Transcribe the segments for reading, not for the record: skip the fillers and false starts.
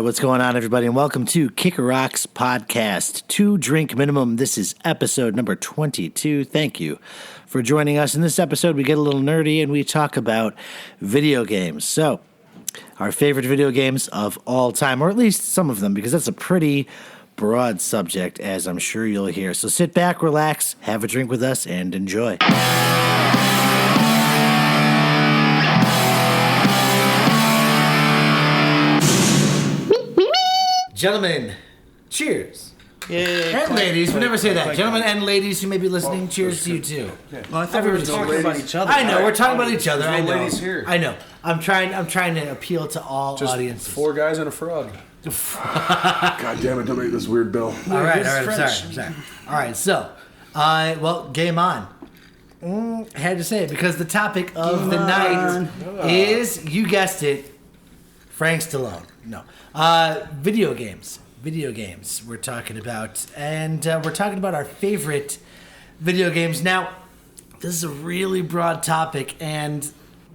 what's going on, everybody, and welcome to Kicker Rocks Podcast. 2 drink minimum. This is episode number 22. Thank you for joining us. In this episode, we get a little nerdy and we talk about video games. So, our favorite video games of all time, or at least some of them, because that's a pretty broad subject, as I'm sure you'll hear. So sit back, relax, have a drink with us, and enjoy. Gentlemen, cheers. Yay, and ladies, we never say that. Gentlemen and ladies who may be listening, cheers to you too. Well, I thought we were talking about each other. I know, we're talking about each other. There's I no know. ladies here. I know. I'm trying to appeal to all Just audiences. 4 guys and a frog. God damn it, don't make this weird, Bill. All right, I'm sorry. All right, so, well, game on. I had to say it because the topic of the night is, you guessed it, Frank Stallone. No. Video games. Video games we're talking about. And we're talking about our favorite video games. Now, this is a really broad topic, and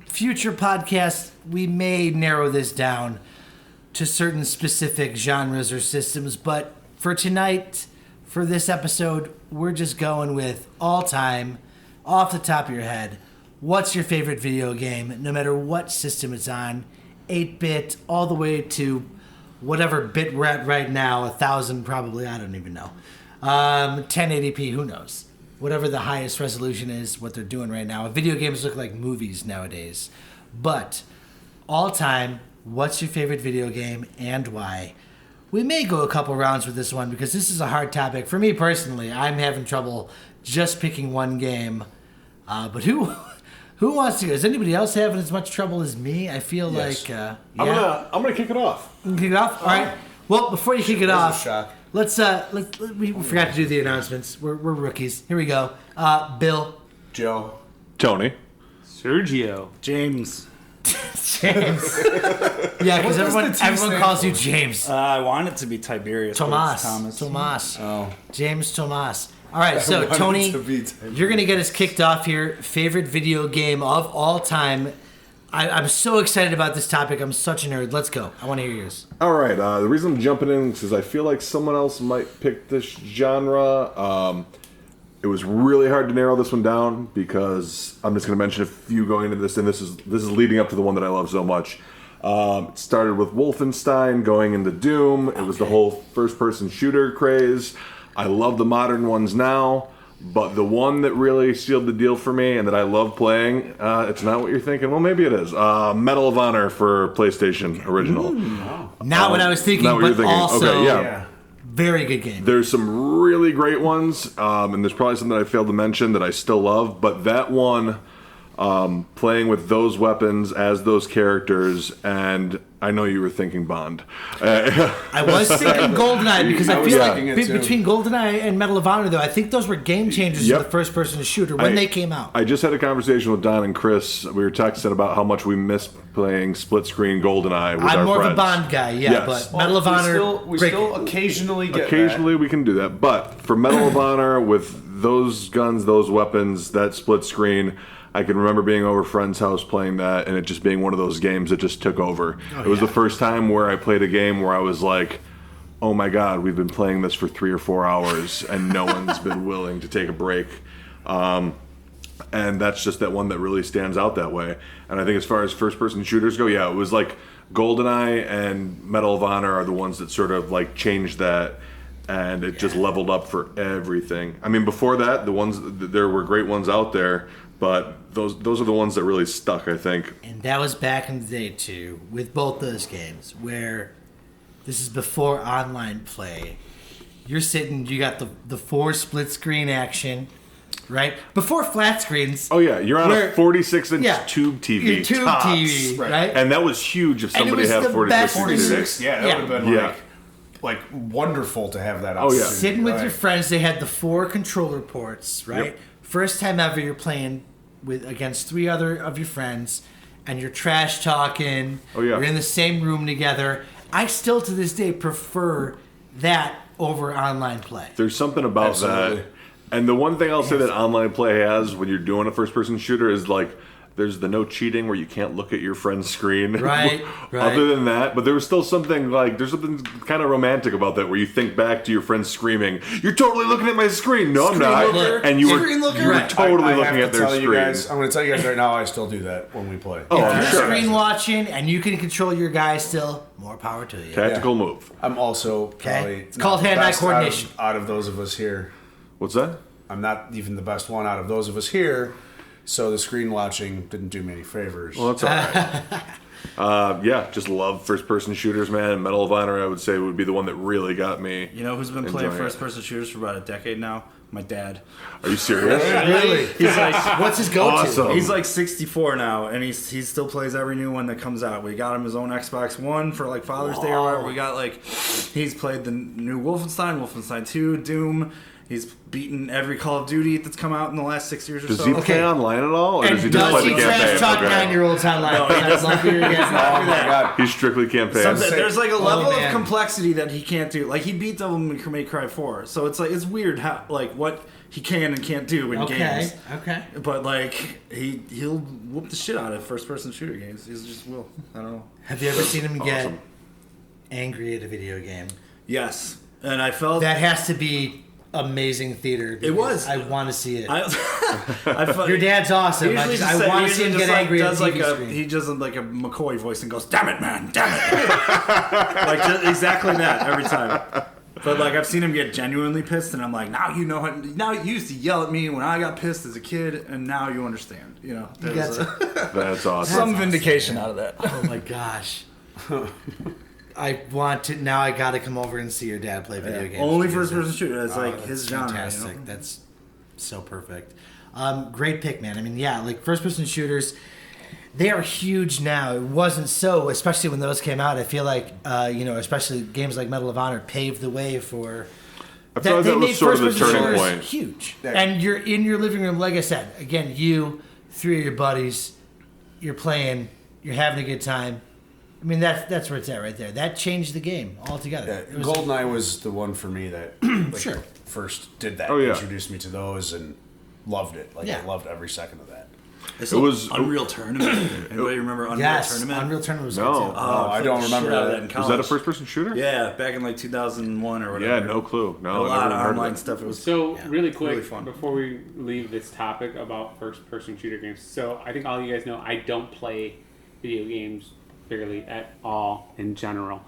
future podcasts, we may narrow this down to certain specific genres or systems, but for tonight, for this episode, we're just going with all time, off the top of your head. What's your favorite video game, no matter what system it's on? 8-bit, all the way to whatever bit we're at right now, 1,000 probably, I don't even know. 1080p, who knows? Whatever the highest resolution is, what they're doing right now. Video games look like movies nowadays. But, all time, what's your favorite video game and why? We may go a couple rounds with this one because this is a hard topic. For me personally, I'm having trouble just picking one game. But who wants to go? Is anybody else having as much trouble as me? I feel like, yeah. I'm gonna kick it off. You can kick it off? All right. Well, before you kick it off, shock. we forgot to do the announcements. We're rookies. Here we go. Bill. Joe. Tony. Sergio. James. James. Yeah, because everyone calls you James. I want it to be Tiberius. but it's Tomas. Oh. James Tomas. All right, so wanted Tony, to be Tiberius. you're going to get us kicked off here. Favorite video game of all time. I'm so excited about this topic. I'm such a nerd. Let's go. I want to hear yours. All right. The reason I'm jumping in is I feel like someone else might pick this genre. It was really hard to narrow this one down because I'm just going to mention a few going into this, and this is leading up to the one that I love so much. It started with Wolfenstein, going into Doom. It was the whole first-person shooter craze. I love the modern ones now, but the one that really sealed the deal for me and that I love playing, it's not what you're thinking. Well, maybe it is. Medal of Honor for PlayStation original. Not what I was thinking, Not what but you're thinking. also Okay, yeah. very good game. There's some really great ones, and there's probably some that I failed to mention that I still love, but that one, playing with those weapons as those characters, and I know you were thinking Bond. I was thinking GoldenEye because I was feel like thinking it too. between GoldenEye and Medal of Honor, though, I think those were game changers Yep. for the first-person shooter when they came out. I just had a conversation with Don and Chris. We were texting about how much we miss playing split-screen GoldenEye with our I'm more friends. of a Bond guy, yeah, Yes. but Medal of Honor, We great still game. occasionally get Occasionally we can do that, but for Medal of Honor with those guns, those weapons, that split screen, I can remember being over a friend's house playing that and it just being one of those games that just took over. It was the first time where I played a game where I was like, oh my god, we've been playing this for 3 or 4 hours and no one's been willing to take a break. And that's just that one that really stands out that way. And I think as far as first-person shooters go, yeah, it was like GoldenEye and Medal of Honor are the ones that sort of like changed that, and it just leveled up for everything. I mean, before that, there were great ones out there, but those are the ones that really stuck, I think. And that was back in the day, too, with both those games, where this is before online play. You're sitting, you got the 4 split-screen action, right? Before flat screens. Oh yeah, you're on a 46-inch yeah, tube TV. your tube tops. TV, right? And that was huge if And it somebody was had the 46 best. 46. Yeah, that Yeah. would have been Yeah. like wonderful to have that. Oh, yeah. Sitting with your friends, they had the 4 controller ports, right? Yep. First time ever you're playing against 3 other of your friends, and you're trash talking. Oh, yeah. You're in the same room together. I still to this day prefer that over online play. There's something about Absolutely. that. And the one thing I'll say that online play has when you're doing a first-person shooter is like there's the no cheating where you can't look at your friend's screen. Right. Other than that, but there was still something there's something kind of romantic about that where you think back to your friend screaming, "You're totally looking at my screen." No, I'm not. looker. And you were Right. totally I looking have at to their tell screen. you guys, I'm going to tell you guys right now, I still do that when we play. Oh, I'm You're sure. screen watching, and you can control your guy still. More power to you. Tactical move. I'm also probably It's called not the hand-eye best coordination. out of those of us here. What's that? I'm not even the best one out of those of us here, so the screen watching didn't do me any favors. Well, that's all right. Yeah, just love first-person shooters, man. And Medal of Honor, I would say, would be the one that really got me. You know who's been playing Enjoying it. first-person shooters for about a decade now? My dad. Are you serious? Really? He's like, What's his go-to? Awesome. he's like 64 now, and he still plays every new one that comes out. We got him his own Xbox One for like Father's Day or whatever. We got he's played the new Wolfenstein 2, Doom. He's beaten every Call of Duty that's come out in the last 6 years or Does so. he play online at all, or And does he just play the trash campaign? talk Okay. 9-year-olds online? No, he That's like you're against Oh my god. He's strictly campaign. There's like a level of man. complexity that he can't do. Like he beat Devil May Cry 4, so it's like it's weird how what he can and can't do in games. Okay. But like he'll whoop the shit out of first-person shooter games. He's just will. I don't know. Have you ever seen him get Awesome. angry at a video game? Yes, and I felt That has to be amazing theater. It was. I want to see it. I felt, Your dad's awesome. He I, usually just, just I want to see him get angry at a TV screen. he does like a McCoy voice and goes, "Damn it, man, damn it!" Like just exactly that every time. But like I've seen him get genuinely pissed, and I'm like, now you know. Now you used to yell at me when I got pissed as a kid, and now you understand. You know, You there's got That's awesome. some vindication out of that. Oh my gosh. I want to now. I got to come over and see your dad play video games. Only because first-person shooter. It's like that's his genre. fantastic. You know? That's so perfect. Great pick, man. I mean, yeah, like first-person shooters, they are huge now. It wasn't so, especially when those came out. I feel like, especially games like Medal of Honor paved the way for. I feel like that was sort of the first-person turning shooters point. Huge, Yeah. and you're in your living room. Like I said, again, you, 3 of your buddies, you're playing, you're having a good time. I mean, that's where it's at right there. That changed the game altogether. Yeah, It was- GoldenEye was the one for me that Sure. first did that. Oh, yeah. Introduced me to those and loved it. Like Yeah. I loved every second of that. It was- Unreal Tournament. Anybody remember Unreal Yes, Tournament? Unreal Tournament was No. good too. Oh, I don't remember that. In Was college. that a first-person shooter? Yeah, back in like 2001 or whatever. Yeah, no clue. No, A lot never of heard online of it. stuff. It was So really quick, really fun. before we leave this topic about first-person shooter games, so I think all you guys know I don't play video games barely at all in general.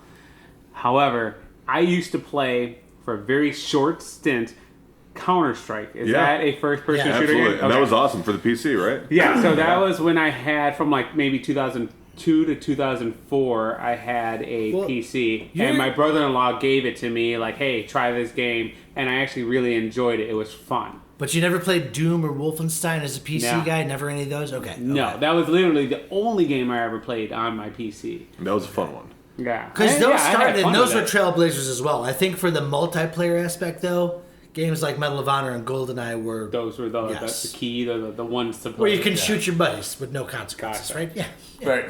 However, I used to play for a very short stint Counter-Strike. Is Yeah. that a first-person Yeah, shooter Absolutely, game? and that Okay. was awesome for the PC, right? Yeah, so that was when I had from like maybe 2002 to 2004. I had a Well, PC, you're- and my brother-in-law gave it to me. Like, hey, try this game, and I actually really enjoyed it. It was fun. But you never played Doom or Wolfenstein as a PC No. guy? Never any of those? Okay. No, okay. that was literally the only game I ever played on my PC. That was a fun one. Yeah, Because And those yeah, I had started, fun and those with were it. trailblazers as well. I think for the multiplayer aspect, though, games like Medal of Honor and GoldenEye were Those were the, Yes. the key, the ones to play. where you can shoot your buddies with no consequences, Gotcha. right? Yeah. Right.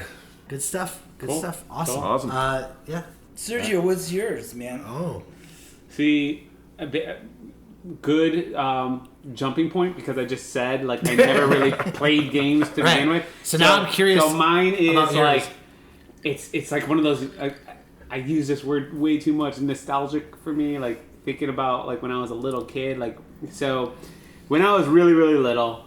Good stuff. Good Cool. stuff. Awesome. Cool. Awesome. Yeah. Sergio, what's yours, man? Oh. See, good jumping point because I just said like I never really played games to Right. begin with. So now I'm curious So mine is about yours. like it's like one of those. I use this word way too much. Nostalgic for me, like thinking about like when I was a little kid. Like so, when I was really little,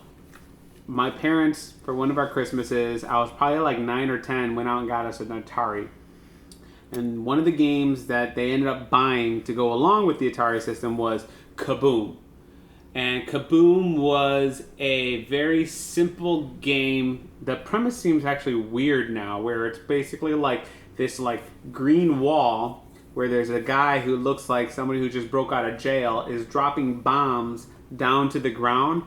my parents for one of our Christmases, I was probably like 9 or 10, went out and got us an Atari. And one of the games that they ended up buying to go along with the Atari system was Kaboom. And Kaboom was a very simple game. The premise seems actually weird now, where it's basically like this like green wall where there's a guy who looks like somebody who just broke out of jail is dropping bombs down to the ground.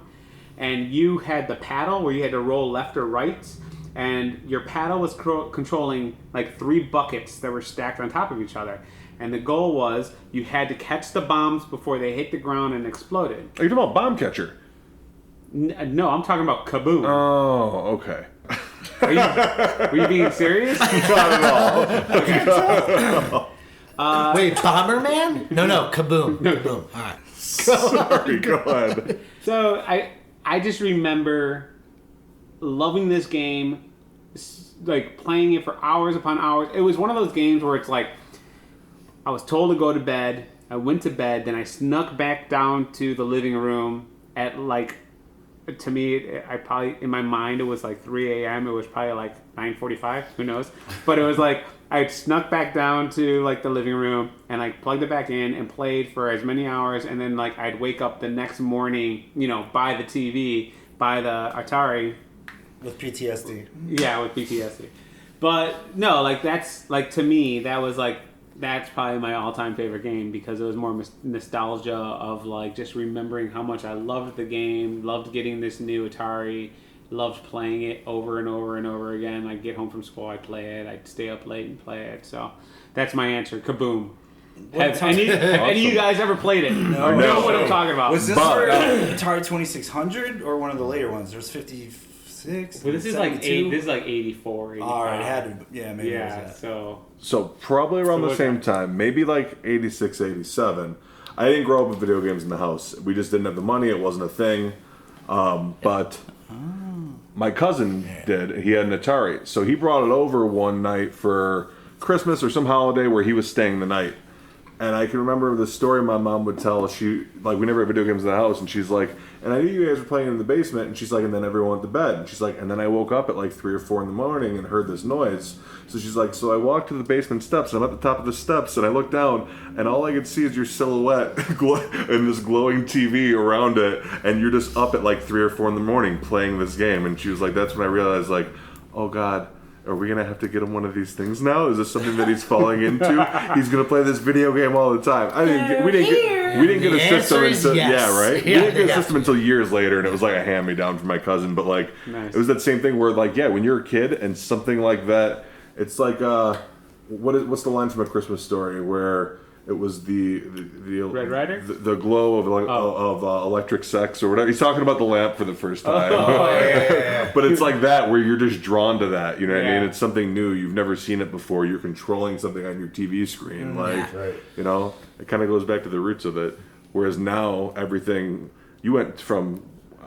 And you had the paddle where you had to roll left or right. And your paddle was controlling like 3 buckets that were stacked on top of each other. And the goal was you had to catch the bombs before they hit the ground and exploded. Are you talking about Bomb Catcher? No, I'm talking about Kaboom. Oh, okay. Were you being serious? Not at all. Wait, Bomberman? No, Kaboom. Kaboom. All right. Sorry, go ahead. So I just remember loving this game, like playing it for hours upon hours. It was one of those games where it's like, I was told to go to bed. I went to bed, then I snuck back down to the living room at like, to me, I probably, in my mind, it was like 3 a.m. It was probably like 9:45. Who knows? But it was like, I snuck back down to like the living room and like plugged it back in and played for as many hours. And then like I'd wake up the next morning, by the TV, by the Atari. With PTSD. Yeah, with PTSD. But no, like that's like, to me, that's probably my all-time favorite game because it was more nostalgia of like just remembering how much I loved the game, loved getting this new Atari, loved playing it over and over and over again. I'd get home from school, I'd play it, I'd stay up late and play it. So that's my answer. Kaboom. Have any of you guys ever played it? Or know what I'm talking about? Was this for Atari 2600 or one of the later ones? There's 56. Well, this is like 84, 85. All right, it had to. Yeah, maybe it was that. So probably around the same time, maybe like 86, 87. I didn't grow up with video games in the house. We just didn't have the money. It wasn't a thing. But my cousin did. He had an Atari. So he brought it over one night for Christmas or some holiday where he was staying the night. And I can remember the story my mom would tell. We never had video games in the house, and she's like, and I knew you guys were playing in the basement, and she's like, and then everyone went to bed. And she's like, and then I woke up at like 3 or 4 in the morning and heard this noise. So she's like, so I walked to the basement steps, and I'm at the top of the steps, and I look down, and all I could see is your silhouette and this glowing TV around it, and you're just up at like 3 or 4 in the morning playing this game. And she was like, that's when I realized, like, oh God, are we going to have to get him one of these things now? Is this something that he's falling into? He's going to play this video game all the time. We didn't get a system until, yes. yeah, right? We didn't get a system until years later, and it was like a hand-me-down from my cousin. But like, nice. It was that same thing where like, yeah, when you're a kid and something like that, it's like, what's the line from A Christmas Story where it was the Red Ryder? the glow of like of electric sex or whatever. He's talking about the lamp for the first time. Yeah. But it's like that where you're just drawn to that. You know what I Yeah. mean? It's something new. You've never seen it before. You're controlling something on your TV screen. Like, Right. it kind of goes back to the roots of it. Whereas now everything, you went from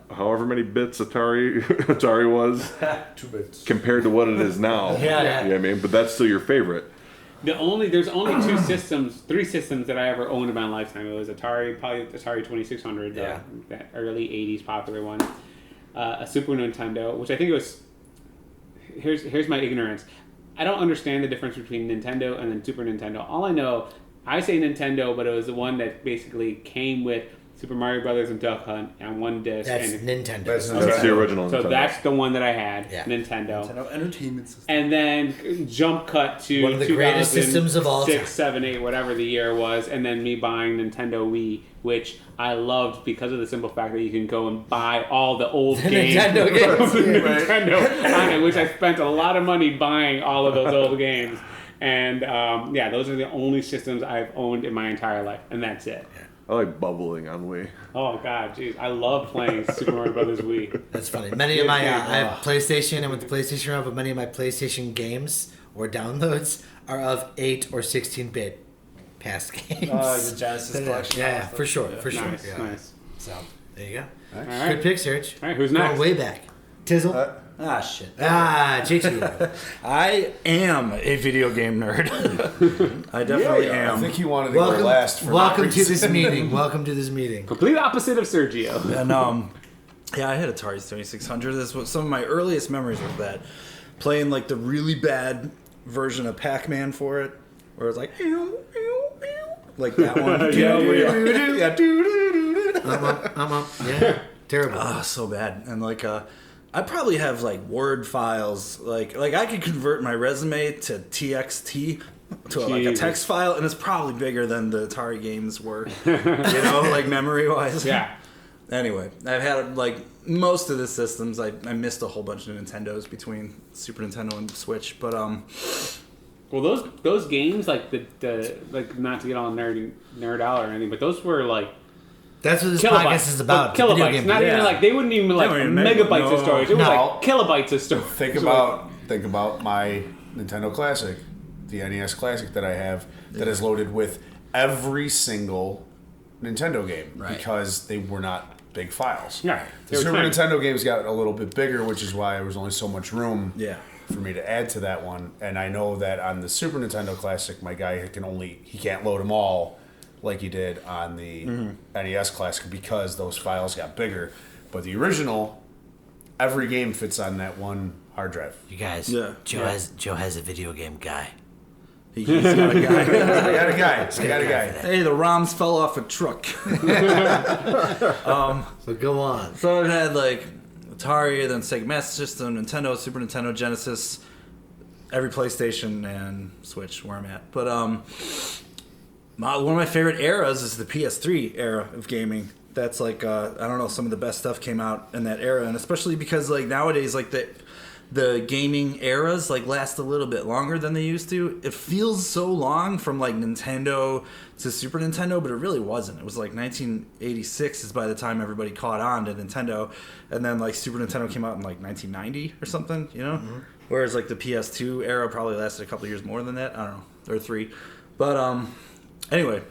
however many bits Atari was 2 bits. compared to what it is now. Yeah. You know what I mean? But that's still your favorite. There's only 3 systems that I ever owned in my lifetime. It was probably Atari 2600, Yeah. that early 80s popular one. A Super Nintendo, which I think it was. Here's my ignorance. I don't understand the difference between Nintendo and then Super Nintendo. All I know, I say Nintendo, but it was the one that basically came with Super Mario Brothers and Duck Hunt on one disc. That's and Nintendo. That's That's the original. so Nintendo. that's the one that I had, Yeah. Nintendo. Nintendo Entertainment System. And then jump cut to One of the greatest systems of all time. 6, 7, 8, whatever the year was, and then me buying Nintendo Wii, which I loved because of the simple fact that you can go and buy all the old games Nintendo from games, Nintendo on it, which I spent a lot of money buying all of those old games. And those are the only systems I've owned in my entire life, and that's it. I like bubbling on Wii. Oh god, jeez, I love playing Super Mario Brothers Wii. That's funny. Many of my I have PlayStation and with the PlayStation around, but many of my PlayStation games or downloads are of 8 or 16-bit past games. The Genesis collection. Yeah, for sure. Nice, Yeah. nice. So there you go. All Good right, pick, Serge. all right, who's Going next? way back. Tizzle. Shit. JT. I am a video game nerd. I definitely I am. think he wanted to go last for welcome that to reason. this meeting. Welcome to this meeting. Complete opposite of Sergio. And I had Atari 2600. This was some of my earliest memories of that. Playing like the really bad version of Pac-Man for it, where it's like like that one. Yeah. Terrible. Ah, so bad. And like I probably have like Word files. Like I could convert my resume to TXT to like a Jesus. text file, and it's probably bigger than the Atari games were. Like memory wise. Yeah. Anyway, I've had like most of the systems. I missed a whole bunch of Nintendos between Super Nintendo and Switch, but Well, those games, like the like, not to get all nerd out or anything, but those were like That's what this kilobytes. podcast is about. Like, Video kilobytes. game Not even Yeah. like they wouldn't even like weren't even megabytes no. of storage. It was No. like kilobytes of storage. Think about my Nintendo Classic, the NES Classic that I have, that is loaded with every single Nintendo game Right. because they were not big files. Yeah, The they were Super tiny. Nintendo games got a little bit bigger, which is why there was only so much room Yeah. for me to add to that one. And I know that on the Super Nintendo Classic, my guy he can't load them all like he did on the NES Classic because those files got bigger. But the original, every game fits on that one hard drive. You guys, Yeah. Joe has a video game guy. He's got a guy. I got a guy. Hey, the ROMs fell off a truck. So go on. So it had like Atari, then Sega Master System, Nintendo, Super Nintendo, Genesis, every PlayStation, and Switch where I'm at. But one of my favorite eras is the PS3 era of gaming. That's like I don't know, some of the best stuff came out in that era, and especially because like nowadays like the gaming eras like last a little bit longer than they used to. It feels so long from like Nintendo to Super Nintendo, but it really wasn't. It was like 1986 is by the time everybody caught on to Nintendo, and then like Super Nintendo came out in like 1990 or something, you know? Mm-hmm. Whereas like the PS2 era probably lasted a couple of years more than that. I don't know, or 3. But anyway,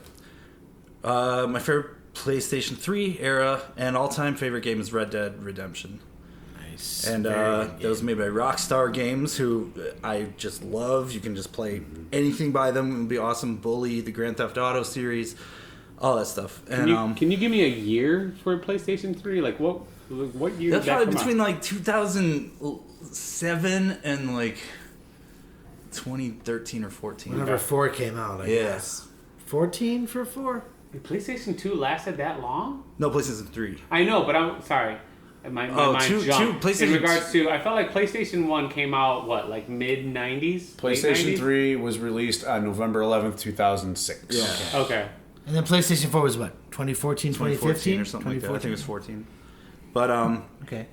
my favorite PlayStation 3 era and all-time favorite game is Red Dead Redemption. Nice. And that was made by Rockstar Games, who I just love. You can just play anything by them. It would be awesome. Bully, the Grand Theft Auto series, all that stuff. And Can you give me a year for PlayStation 3? Like what year that's did that probably come between out? like 2007 and like 2013 or 14. Whenever 4 came out, I guess. 14 for 4? PlayStation 2 lasted that long? No, PlayStation 3. I know, but I'm sorry. My mind jumped. PlayStation- In regards to, I felt like PlayStation 1 came out, what, like mid-90s? PlayStation 3 was released on November 11th, 2006. Yeah. Okay. And then PlayStation 4 was what? 2014, 2015? or something like that. I think it was 14. But Okay.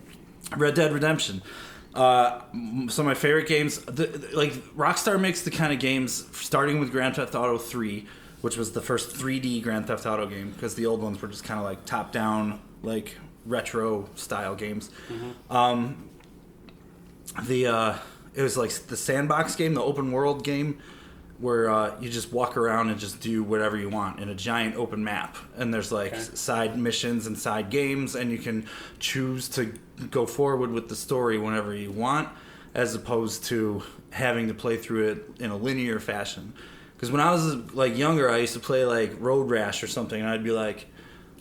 Red Dead Redemption. Some of my favorite games. Like Rockstar makes the kind of games starting with Grand Theft Auto 3, which was the first 3D Grand Theft Auto game, because the old ones were just kind of like top-down, like retro style games. Mm-hmm. It was like the sandbox game, the open world game, where you just walk around and just do whatever you want in a giant open map, and there's like side missions and side games, and you can choose to go forward with the story whenever you want, as opposed to having to play through it in a linear fashion. Because when I was like younger, I used to play like Road Rash or something, and I'd be like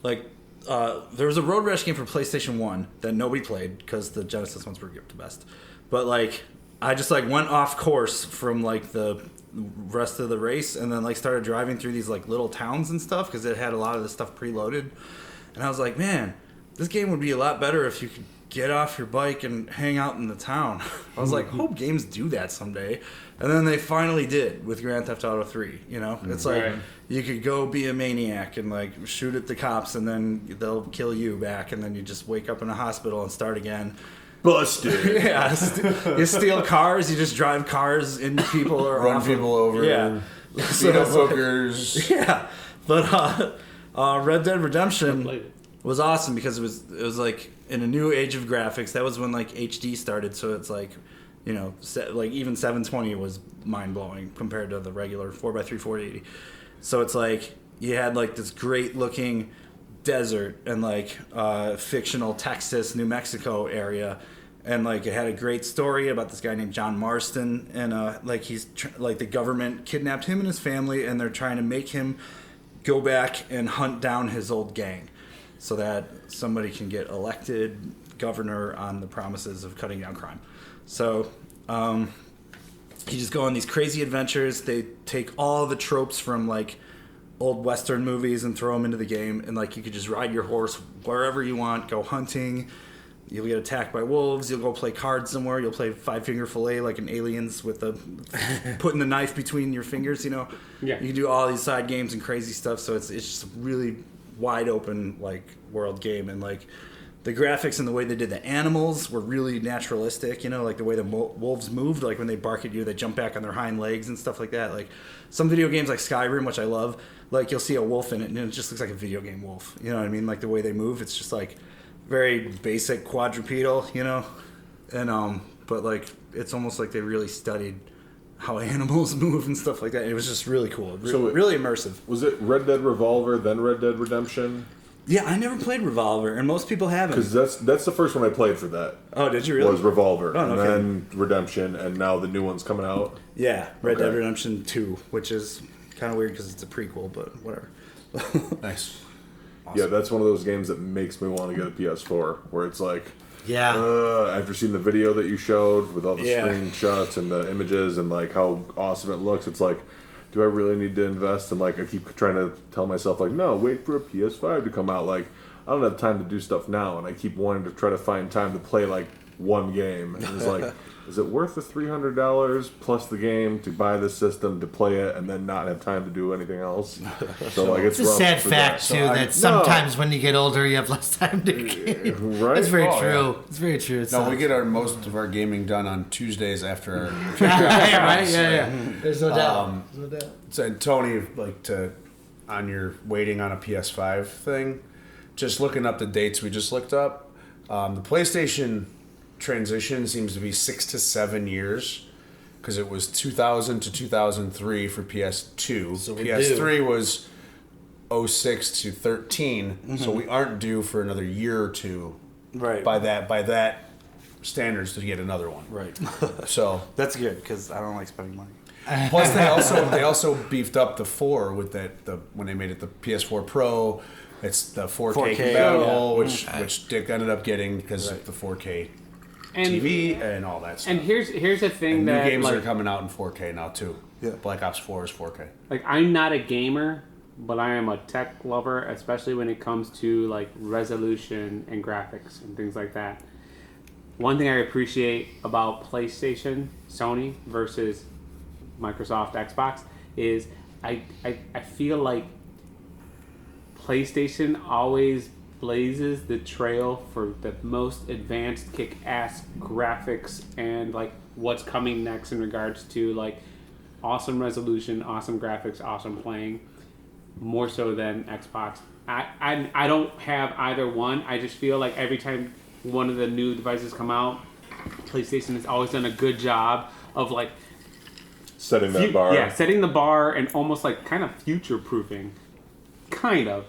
there was a Road Rash game for PlayStation 1 that nobody played because the Genesis ones were the best. But like I just like went off course from like the rest of the race, and then like started driving through these like little towns and stuff because it had a lot of the stuff preloaded. And I was like, man, this game would be a lot better if you could get off your bike and hang out in the town. I was like, hope games do that someday. And then they finally did with Grand Theft Auto 3, you know? It's like you could go be a maniac and like shoot at the cops, and then they'll kill you back, and then you just wake up in a hospital and start again. Busted. Yeah, you steal cars, you just drive cars into people or Run off people over. Yeah. Beat up hookers. Yeah, but Red Dead Redemption Played it. was awesome because it was like in a new age of graphics. That was when like HD started, so it's like, you know, like even 720 was mind blowing compared to the regular 4x3 480. So it's like you had like this great looking desert and like fictional Texas, New Mexico area. And like it had a great story about this guy named John Marston, and like he's like the government kidnapped him and his family, and they're trying to make him go back and hunt down his old gang, so that somebody can get elected governor on the promises of cutting down crime. So you just go on these crazy adventures. They take all the tropes from like old Western movies and throw them into the game, and like you could just ride your horse wherever you want, go hunting. You'll get attacked by wolves. You'll go play cards somewhere. You'll play Five Finger Fillet like in Aliens with the putting the knife between your fingers. You know, Yeah. You can do all these side games and crazy stuff. So it's just a really wide open like world game, and like the graphics and the way they did the animals were really naturalistic. You know, like the way the wolves moved, like when they bark at you, they jump back on their hind legs and stuff like that. Like some video games like Skyrim, which I love, like you'll see a wolf in it and it just looks like a video game wolf. You know what I mean? Like the way they move, it's just like very basic quadrupedal, you know, and but like it's almost like they really studied how animals move and stuff like that. It was just really cool, So really immersive. Was it Red Dead Revolver, then Red Dead Redemption? Yeah, I never played Revolver, and most people haven't. Because that's the first one I played for that. Oh, did you really? Was Revolver, Oh, no and kidding. then Redemption, and now the new one's coming out. Yeah, Red Okay. Dead Redemption 2, which is kind of weird because it's a prequel, but whatever. Nice. Yeah, that's one of those games that makes me want to get a PS4, where it's like, Yeah. after seeing the video that you showed with all the Yeah. screenshots and the images and like how awesome it looks, it's like, do I really need to invest? And like, I keep trying to tell myself like, no, wait for a PS5 to come out. Like, I don't have time to do stuff now, and I keep wanting to try to find time to play like one game. And it's like, is it worth the $300 plus the game to buy this system to play it and then not have time to do anything else? So like, it's It's a rough sad for fact, that. too, So that sometimes when you get older, you have less time to game. Right? That's very Oh, true. It's very true. It's No, we get our most of our gaming done on Tuesdays after our. right, right? Yeah. There's no doubt. There's no doubt. So, Tony, like on your waiting on a PS5 thing, just looking up the dates we just looked up, the PlayStation transition seems to be 6 to 7 years because it was 2000 to 2003 for PS2. So we're PS3 was 06 to 13, so we aren't due for another year or two. Right. By that standards to get another one. Right. So That's good because I don't like spending money. plus they also beefed up the 4 with when they made it the PS4 Pro. It's the 4K, 4K, compatible, yeah. which Dick ended up getting because of the 4K And TV and all that stuff. and here's the thing And new that games like, are coming out in 4K now too. Yeah. Black Ops 4 is 4K. like I'm not a gamer, but I am a tech lover, especially when it comes to like resolution and graphics and things like that. One thing I appreciate about PlayStation, Sony versus Microsoft, Xbox is I feel like PlayStation always blazes the trail for the most advanced kick-ass graphics and like what's coming next in regards to like awesome resolution, awesome graphics, awesome playing, more so than Xbox. I don't have either one. I just feel like every time one of the new devices come out, PlayStation has always done a good job of like Setting that bar. yeah, setting the bar and almost like kind of future proofing, kind of.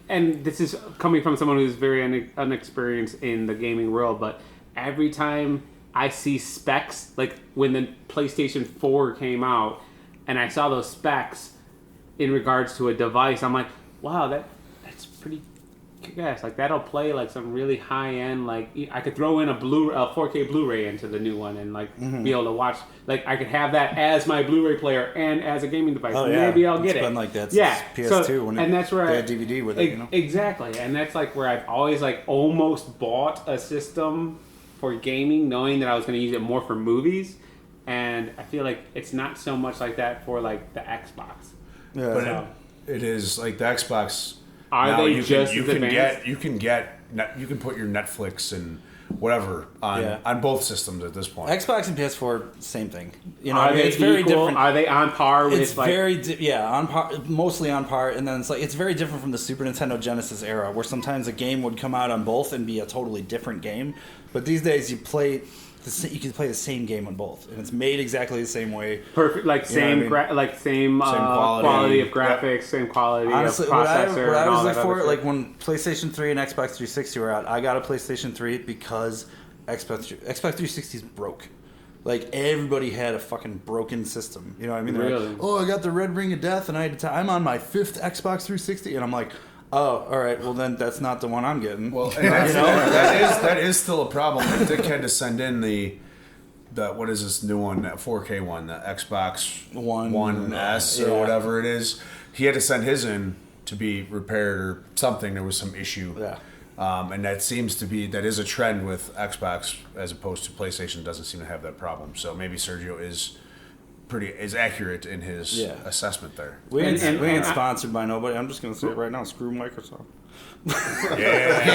And this is coming from someone who's very unexperienced in the gaming world, but every time I see specs, like when the PlayStation 4 came out, and I saw those specs in regards to a device, I'm like, wow, that's pretty kick-ass. Like that'll play like some really high-end, like I could throw in a 4K Blu-ray into the new one and like be able to watch. Like I could have that as my Blu-ray player and as a gaming device. Oh, yeah. Maybe I'll get It's it. been like that yeah. since PS2 when and that's where they I had DVD with it, you know? Exactly, and that's like where I've always like almost bought a system for gaming, knowing that I was going to use it more for movies, and I feel like it's not so much like that for like the Xbox. Yeah. But So, it is like the Xbox. Are now they you just can, as you can advanced? you can put your Netflix and whatever on both systems at this point. Xbox and PS4, same thing. You know, are they it's very equal? different. Are they on par with It's like? very on par, mostly on par, and then it's like it's very different from the Super Nintendo Genesis era, where sometimes a game would come out on both and be a totally different game. But these days, you can play the same game on both, and it's made exactly the same way. Perfect, like You know same, what I mean? same quality. quality of Yep. graphics, same quality Honestly, of what I processor. was and all looking that for, other like stuff. when PlayStation 3 and Xbox 360 were out, I got a PlayStation 3 because Xbox 360 is broke. Like everybody had a fucking broken system. You know what I mean? They're Really? like, oh, I got the Red Ring of Death, and I'm on my 5th Xbox 360, and I'm like, oh, all right, well then that's not the one I'm getting. Well, and that is still a problem. Like, Dick had to send in the what is this new one, that 4K one, the Xbox One S or yeah. whatever it is. He had to send his in to be repaired or something. There was some issue. Yeah. And that is a trend with Xbox as opposed to PlayStation. Doesn't seem to have that problem. So maybe Sergio is accurate in his assessment there. We ain't and sponsored by nobody. I'm just gonna say it right now. Screw Microsoft. Yeah.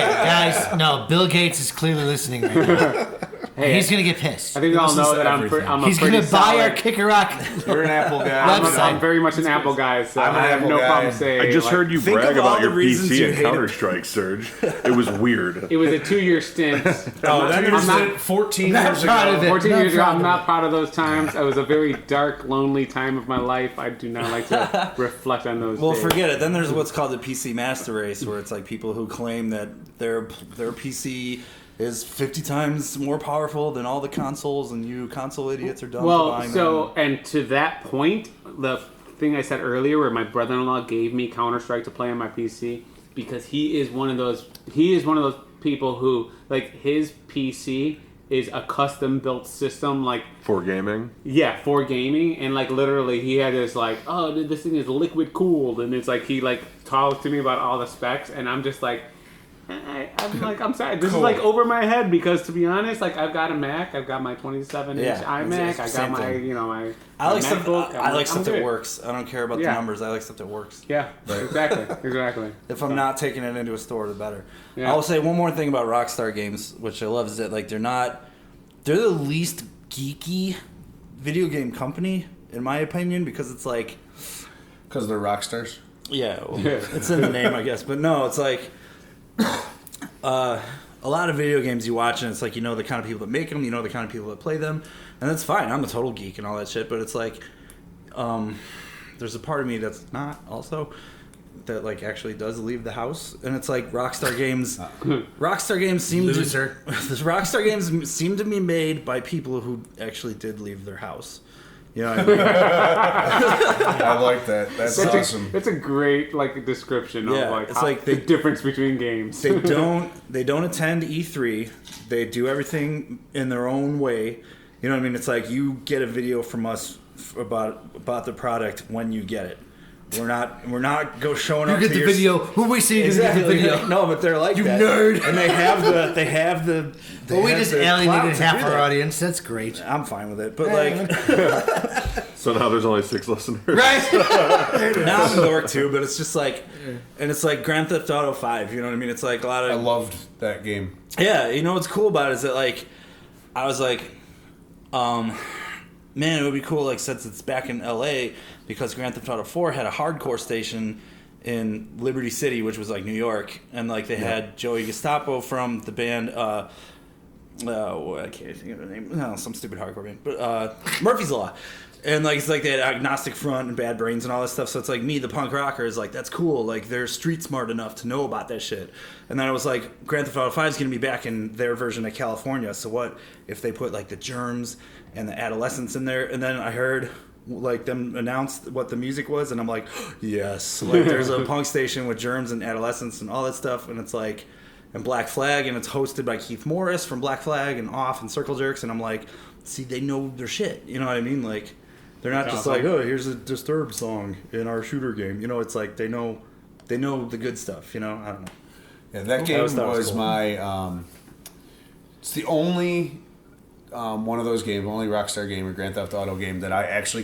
Guys, no, Bill Gates is clearly listening right now. Hey, He's gonna get pissed. I think we all listens know to that I'm everything. a He's pretty gonna buy our solid- Kicker Rock. You're an Apple guy. Website. I'm very much an Apple guy, so I'm an I have Apple no guy. problem saying. I just like, heard you think brag of all about your the reasons PC you and hate it. Counter Strike, Serge. It was weird. It was a 2-year stint. Oh, that I'm is not- 14 not years proud ago. of it. 14 Not years ago, proud I'm of not it. proud of those times. It was a very dark, lonely time of my life. I do not like to reflect on those Well, days. forget it. Then there's what's called the PC Master Race, where it's like people who claim that their PC is 50 times more powerful than all the consoles, and you console idiots are dumb for Well, buying so, them. and to that point, the thing I said earlier where my brother-in-law gave me Counter-Strike to play on my PC, because he is one of those people who, like, his PC is a custom-built system, like, For gaming. yeah, for gaming, and like literally he had this like, oh, dude, this thing is liquid cooled, and it's like he like talked to me about all the specs, and I'm just like, I'm sorry, this is like over my head, because to be honest, like I've got a Mac, I've got my 27-inch Yeah, iMac, it's the I same got my thing. my I like stuff. MacBook. I like I'm stuff that good. works. I don't care about the Yeah. numbers. I like stuff that works. Yeah, exactly. If I'm not taking it into a store, the better. Yeah. I will say one more thing about Rockstar Games, which I love, is that like they're the least geeky video game company in my opinion, because it's like, Because they're rock stars. yeah, well, it's in the name, I guess, but no, it's like a lot of video games you watch, and it's like, you know, the kind of people that make them, you know, the kind of people that play them, and that's fine. I'm a total geek and all that shit, but it's like, there's a part of me that's not also, that like actually does leave the house, and it's like Rockstar Games. Rockstar Games seem Loser. to Rockstar Games seem to be made by people who actually did leave their house. You know what I mean? I like that. That's awesome. It's a great like description Yeah, of like, it's how, like the they- difference between games. They don't attend E3. They do everything in their own way. You know what I mean? It's like you get a video from us about the product when you get it. We're not go showing You up get to the your video. Who we see you get the Exactly. video? No, but they're like You that. nerd. And they have the. Well, we have just the clout alienated to half do our that. audience. That's great. I'm fine with it, but like So now there's only 6 listeners. Right? now I'm in the work too. But it's just like, and it's like Grand Theft Auto 5. You know what I mean? It's like a lot of. I loved that game. Yeah, you know what's cool about it is that like, I was like, man, it would be cool like since it's back in LA, because Grand Theft Auto 4 had a hardcore station in Liberty City, which was like New York, and like they had Joey Gestapo from the band. I can't think of the name. No, some stupid hardcore band, but Murphy's Law. And like it's like they had Agnostic Front and Bad Brains and all that stuff. So it's like me, the punk rocker, is like, that's cool. Like they're street smart enough to know about that shit. And then I was like, Grand Theft Auto 5 is gonna be back in their version of California. So what if they put like the Germs and the Adolescents in there? And then I heard like them announce what the music was, and I'm like, yes. Like there's a punk station with Germs and Adolescents and all that stuff, and it's like, and Black Flag, and it's hosted by Keith Morris from Black Flag and Off and Circle Jerks, and I'm like, see, they know their shit. You know what I mean? Like. They're not just like, oh, here's a Disturbed song in our shooter game. You know, it's like they know the good stuff. You know, I don't know. Yeah, that game was was cool. my. It's the only one of those games, only Rockstar game or Grand Theft Auto game that I actually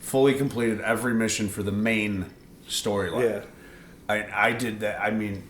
fully completed every mission for the main storyline. Yeah. I did that. I mean,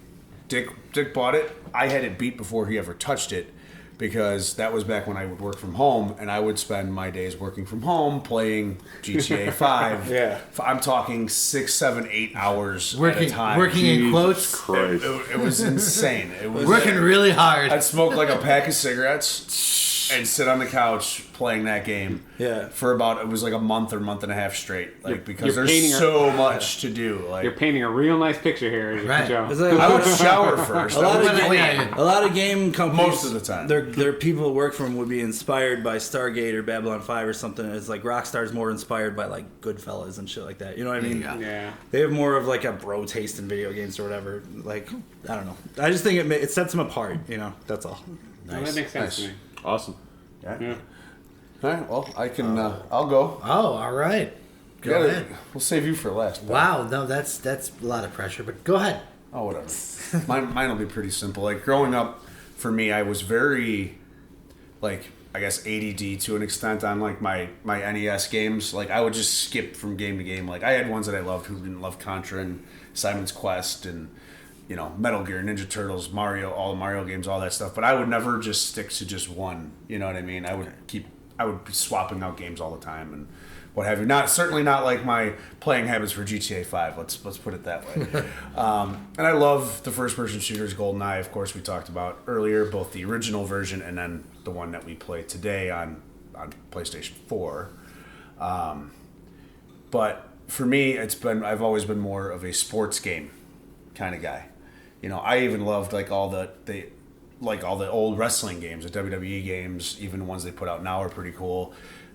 Dick bought it. I had it beat before he ever touched it, because that was back when I would work from home, and I would spend my days working from home playing GTA 5. Yeah. I'm talking 6, 7, 8 hours at a Working time. in quotes. Christ. It was insane. It was Working really hard. I'd smoke like a pack of cigarettes and sit on the couch playing that game. Yeah. For about, it was like a month or month and a half straight, like because you're there's painting so much to do. Like You're painting a real nice picture here, Right. Joe. It's like, I would shower first. a lot, That of was game, a lot of game companies, Most of the time. their people who work for them would be inspired by Stargate or Babylon 5 or something. It's like Rockstar's more inspired by like Goodfellas and shit like that. You know what I mean? Yeah. They have more of like a bro taste in video games or whatever. Like, I don't know. I just think it sets them apart. You know, that's all. Well, that makes sense to Nice. me. Awesome. Yeah. All right, well, I can, I'll go. Oh, all right. Go Yeah, ahead. We'll save you for last. Pat. Wow, no, that's a lot of pressure, but go ahead. Oh, whatever. Mine will be pretty simple. Like, growing up, for me, I was very, like, I guess ADD to an extent on, like, my NES games. Like, I would just skip from game to game. Like, I had ones that I loved who didn't love Contra and Simon's Quest and Metal Gear, Ninja Turtles, Mario, all the Mario games, all that stuff. But I would never just stick to just one. You know what I mean? I would be swapping out games all the time and what have you. Certainly not like my playing habits for GTA 5. Let's put it that way. And I love the first person shooters. GoldenEye, of course, we talked about earlier, both the original version and then the one that we play today on PlayStation 4. But for me, I've always been more of a sports game kind of guy. I even loved like all the old wrestling games, the WWE games. Even the ones they put out now are pretty cool.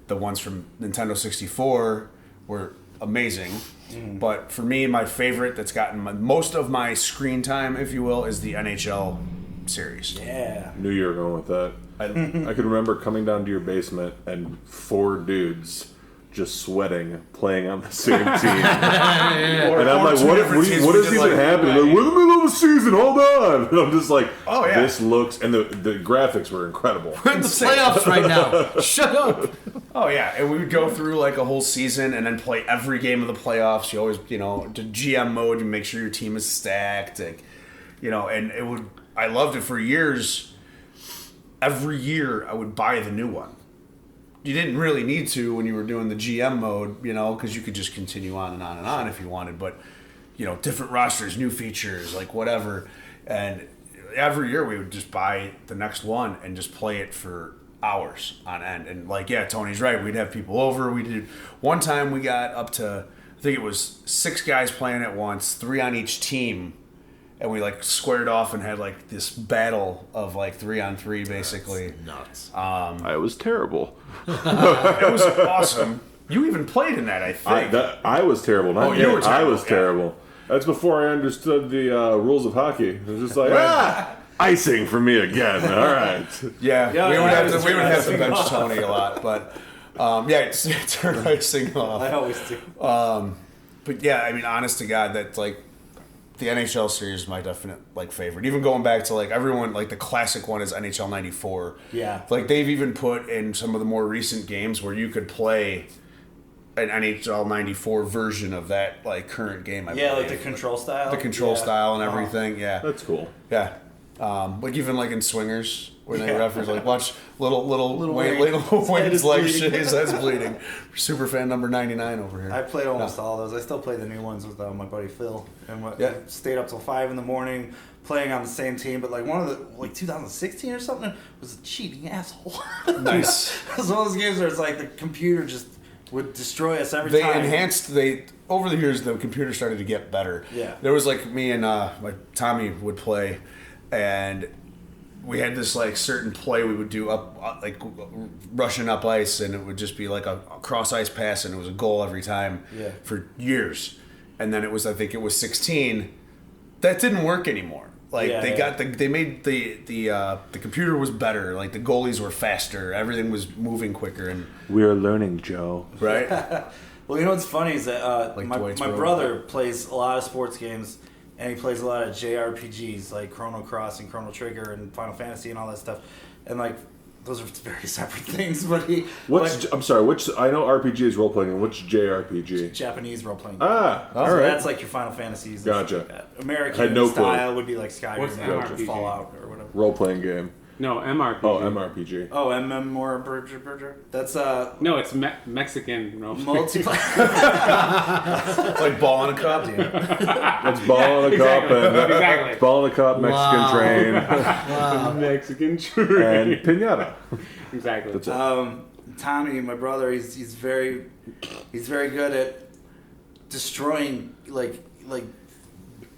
The ones from Nintendo 64 were amazing. But for me, my favorite that's gotten most of my screen time, if you will, is the NHL series. Yeah. Knew you were going with that. I could remember coming down to your basement and 4 dudes just sweating, playing on the same team. And I'm like, what is even happening? Like, we're in the middle of a season, hold on. And I'm just like, oh yeah, this looks, and the graphics were incredible. We're in the playoffs right now. Shut up. Oh yeah, and we would go through like a whole season and then play every game of the playoffs. You always, to GM mode, you make sure your team is stacked, and it would. I loved it for years. Every year, I would buy the new one. You didn't really need to when you were doing the GM mode, because you could just continue on and on and on if you wanted. But, different rosters, new features, like whatever. And every year we would just buy the next one and just play it for hours on end. And Tony's right. We'd have people over. One time we got up to, I think it was 6 guys playing at once, 3 on each team. And we squared off and had this battle of 3-on-3 basically. That's nuts. I was terrible. It was awesome. You even played in that, I think. I was terrible. Not you were I terrible, was yeah. terrible. That's before I understood the rules of hockey. It was just like, icing for me again. All right. Yeah, we would have to bench off. Tony a lot, but turn icing off. I always do. But yeah, I mean, honest to God, that's the NHL series is my definite favorite. Even going back to everyone, the classic one is NHL '94. Yeah. They've even put in some of the more recent games where you could play an NHL '94 version of that current game. I believe. The control style. The control style and everything. Yeah. That's cool. Yeah. Even in Swingers, when they reference watch little Wayne. Wayne's his head's bleeding. Super fan number 99 over here. I played almost all those. I still play the new ones with my buddy Phil, and stayed up till 5 in the morning playing on the same team. But one of the 2016 or something was a cheating asshole. Nice. It was one of those games where it's the computer just would destroy us every They time. over the years the computer started to get better. Yeah. There was me and Tommy would play, and we had this certain play we would do up rushing up ice, and it would just be a cross ice pass, and it was a goal every time for years. And then I think it was 16. That didn't work anymore. They made the computer was better. The goalies were faster. Everything was moving quicker, and We are learning, Joe. right. Well, what's funny is that my Dwight's Road. brother plays a lot of sports games, and he plays a lot of JRPGs like Chrono Cross and Chrono Trigger and Final Fantasy and all that stuff. And those are very separate things. But I'm sorry. Which I know RPG is role playing, and which JRPG? Japanese role playing. All So right. that's your Final Fantasies. And Gotcha. stuff like that. American Had no clue. style would be Skyrim What's or MRPG? Fallout or whatever. Role playing game. No, MRPG. Oh, MRPG. Oh, MM or Berger. That's No, it's Mexican. No. multiplayer. Ball in a cup. It's ball in a cup and Exactly. ball in a cup, Mexican Wow. train, Mexican tree. and pinata. Exactly. That's it. Tommy, my brother, he's very good at destroying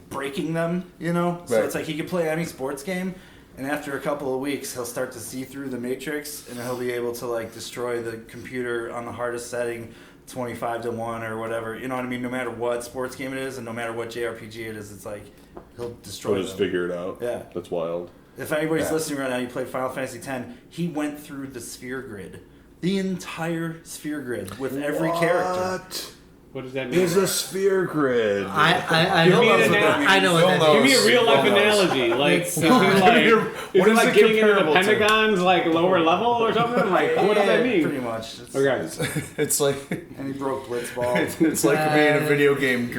breaking them, So Right. it's he can play any sports game, and after a couple of weeks, he'll start to see through the matrix, and he'll be able to destroy the computer on the hardest setting, 25-1 or whatever. You know what I mean? No matter what sports game it is, and no matter what JRPG it is, it's he'll destroy We'll just them. figure it out. Yeah. That's wild. If anybody's Yeah. listening right now, you played Final Fantasy X, he went through the sphere grid. The entire sphere grid with every character. What does that mean? Is a sphere grid. I know me what an that I know what Phil that knows. Give me a real life Phil knows. analogy. Is it What is it getting into the comparable to? Pentagon's lower level or something? What does that mean? Pretty much. Okay. It's And he broke Blitzball. it's like being a video game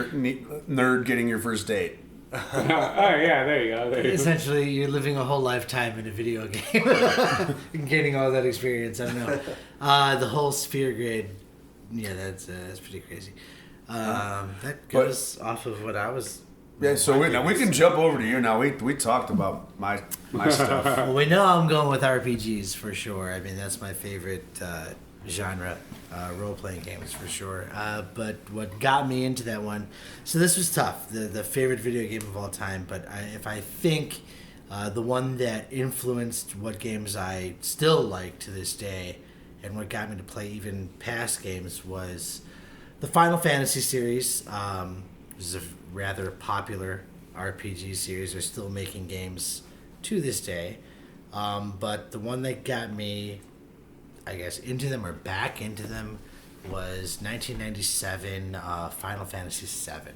nerd getting your first date. Oh yeah, there you go. There you go. Essentially, you're living a whole lifetime in a video game and getting all that experience. I don't know. The whole sphere grade, yeah, that's pretty crazy. That goes off of what I was. Yeah, so now we can jump over to you now. We talked about my stuff. Well, we know I'm going with RPGs for sure. I mean, that's my favorite genre, role-playing games for sure. But what got me into that one, so this was tough, the favorite video game of all time, but if I think the one that influenced what games I still like to this day and what got me to play even past games was the Final Fantasy series. It was a rather popular RPG series. They're still making games to this day. But the one that got me, I guess, into them or back into them was 1997 Final Fantasy VII.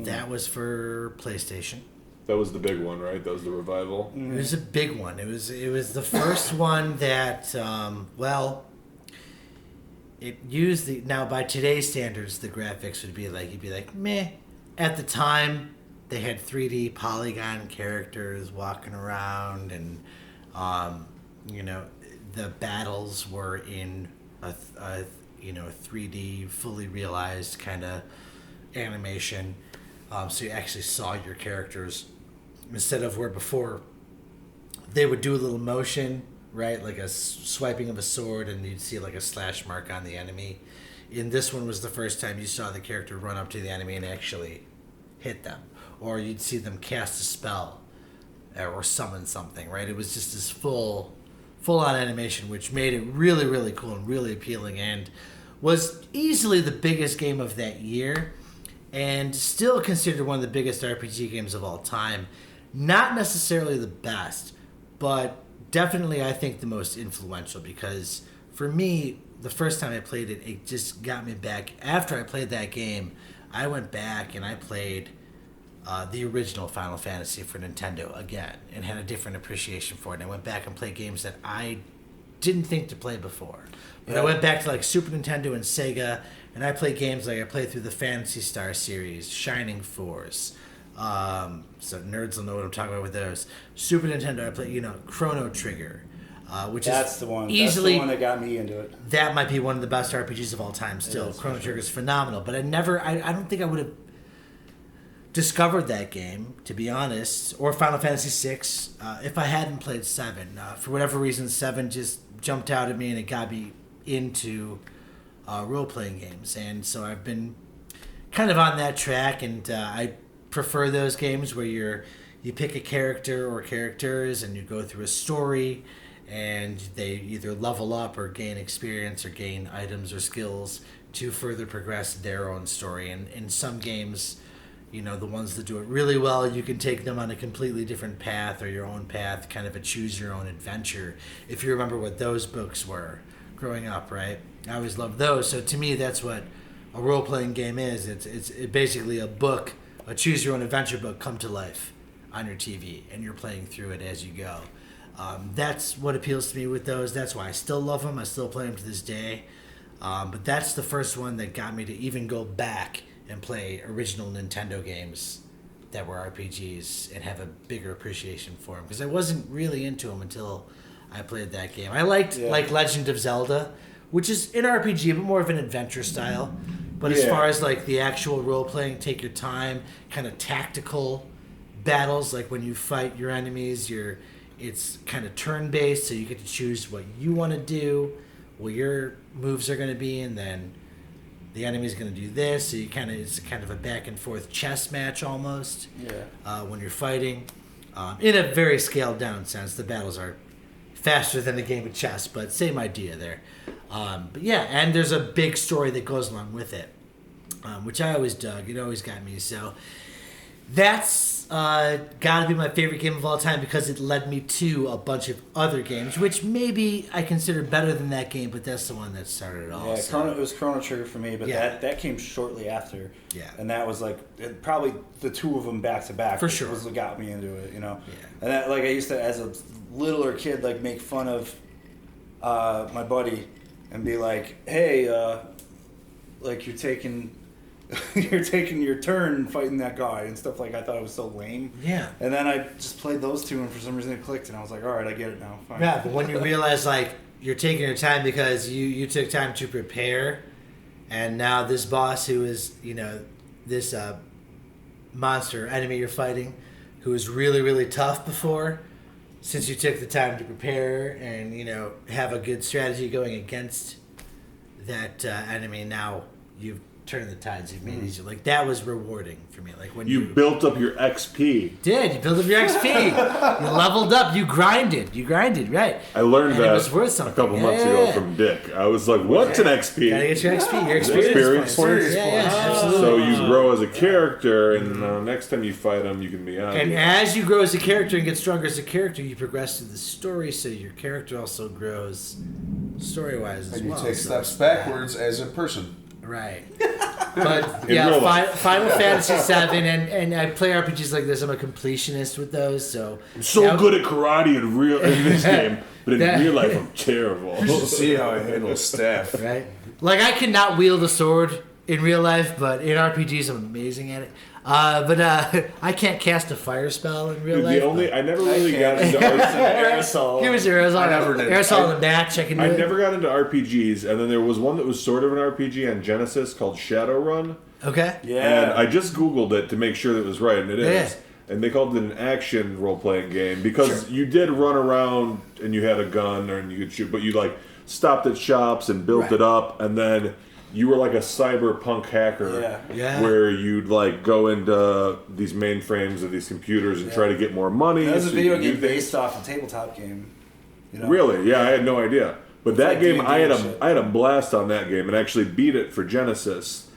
That was for PlayStation. That was the big one, right? That was the revival. It was a big one. It was the first one that, it used now by today's standards, the graphics would be like, you'd be like, meh. At the time, they had 3D polygon characters walking around, and the battles were in a 3D fully realized kind of animation. So you actually saw your characters instead of where before they would do a little motion, right, like a swiping of a sword, and you'd see like a slash mark on the enemy. In this one was the first time you saw the character run up to the enemy and actually hit them, or you'd see them cast a spell or summon something, right? It was just this full-on animation, which made it really, really cool and really appealing, and was easily the biggest game of that year, and still considered one of the biggest RPG games of all time. Not necessarily the best, but definitely I think the most influential, because for me, the first time I played it, it just got me back. After I played that game, I went back and I played the original Final Fantasy for Nintendo again and had a different appreciation for it. And I went back and played games that I didn't think to play before. But I went back to like Super Nintendo and Sega, and I played games like I played through the Phantasy Star series, Shining Force. So nerds will know what I'm talking about with those. Super Nintendo, I played, Chrono Trigger, which That's is the one. easily That's the one that got me into it. that might be one of the best RPGs of all time. Still, Chrono Trigger is phenomenal. But I don't think I would have discovered that game, to be honest, or Final Fantasy VI, if I hadn't played 7. For whatever reason, 7 just jumped out at me and it got me into role-playing games. And so I've been kind of on that track, and I prefer those games where you pick a character or characters and you go through a story, and they either level up or gain experience or gain items or skills to further progress their own story. And in some games, the ones that do it really well, you can take them on a completely different path or your own path, kind of a choose your own adventure. If you remember what those books were growing up, right? I always loved those. So to me, that's what a role-playing game is. It's basically a book, a choose your own adventure book come to life on your TV, and you're playing through it as you go. That's what appeals to me with those. That's why I still love them. I still play them to this day. But that's the first one that got me to even go back and play original Nintendo games that were RPGs and have a bigger appreciation for them, because I wasn't really into them until I played that game. I liked like Legend of Zelda, which is an RPG but more of an adventure style. But as far as like the actual role playing, take your time, kind of tactical battles, like when you fight your enemies, it's kind of turn based, so you get to choose what you want to do, what your moves are going to be, and then the enemy's going to do this. So it's kind of a back and forth chess match almost. When you're fighting, in a very scaled down sense, the battles are faster than a game of chess, but same idea there. But yeah, and there's a big story that goes along with it, which I always dug. It always got me. So that's got to be my favorite game of all time, because it led me to a bunch of other games, which maybe I consider better than that game, but that's the one that started it all. Yeah, so. it was Chrono Trigger for me, but that came shortly after. Yeah. And that was like probably the two of them back to back. For sure. Was what got me into it, Yeah. And that, like, I used to, as a littler kid, like make fun of my buddy and be like, hey, like you're taking you're taking your turn fighting that guy and stuff. Like I thought it was so lame. Yeah. And then I just played those two, and for some reason it clicked, and I was like, all right, I get it now. Fine. Yeah, but when you realize like you're taking your time because you took time to prepare, and now this boss who is this monster enemy you're fighting, who was really really tough before, since you took the time to prepare and have a good strategy going against that enemy, now you've turned the tides. You've made it easier. Like that was rewarding for me. Like when You built up your XP. you built up your XP, you leveled up, you grinded, right? I learned And that it was worth a something. couple months ago from Dick. I was like, "What's an XP?" Gotta get your XP, your Experience experience points. Yeah, absolutely. So you grow as a character, and next time you fight him, you can be on. And as you grow as a character and get stronger as a character, you progress through the story, so your character also grows story-wise as And you well. take So steps it's backwards as a person. right. But In yeah, real life. Final Fantasy VII, and I play RPGs like this. I'm a completionist with those, so I'm so good at karate in this game, but in That- real life, I'm terrible. See how I handle staff. right? Like I cannot wield a sword in real life, but in RPGs, I'm amazing at it. But I can't cast a fire spell in real life. I never really got into Aerosol. Here was aerosol. I never did. Aerosol in the match. I can do I it. never got into RPGs, and then there was one that was sort of an RPG on Genesis called Shadowrun, Okay. and Yeah. I just Googled it to make sure that it was right, and it is. Yeah. And they called it an action role-playing game because you did run around and you had a gun and you could shoot, but you like stopped at shops and built Right. it up, and then you were like a cyberpunk hacker Yeah. Yeah. where you'd like go into these mainframes of these computers and try to get more money. That was a so you video could do game things. based off a tabletop game. Really? Yeah, I had no idea. But that like game, D&D I had and shit. I had a blast on that game and actually beat it for Genesis.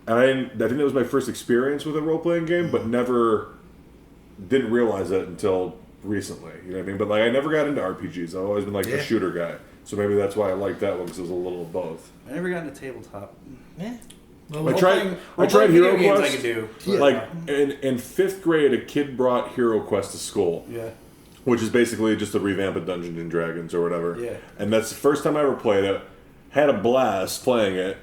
And I think that was my first experience with a role playing game, but didn't realize it until recently. You know what I mean? But like I never got into RPGs. I've always been like Yeah. a shooter guy. So maybe that's why I liked that one because it was a little of both. I never got into tabletop. Yeah. I tried Hero games Quest. I could do. Like in 5th grade, a kid brought Hero Quest to school. Yeah. Which is basically just a revamp of Dungeons and Dragons or whatever. Yeah. And that's the first time I ever played it. Had a blast playing it.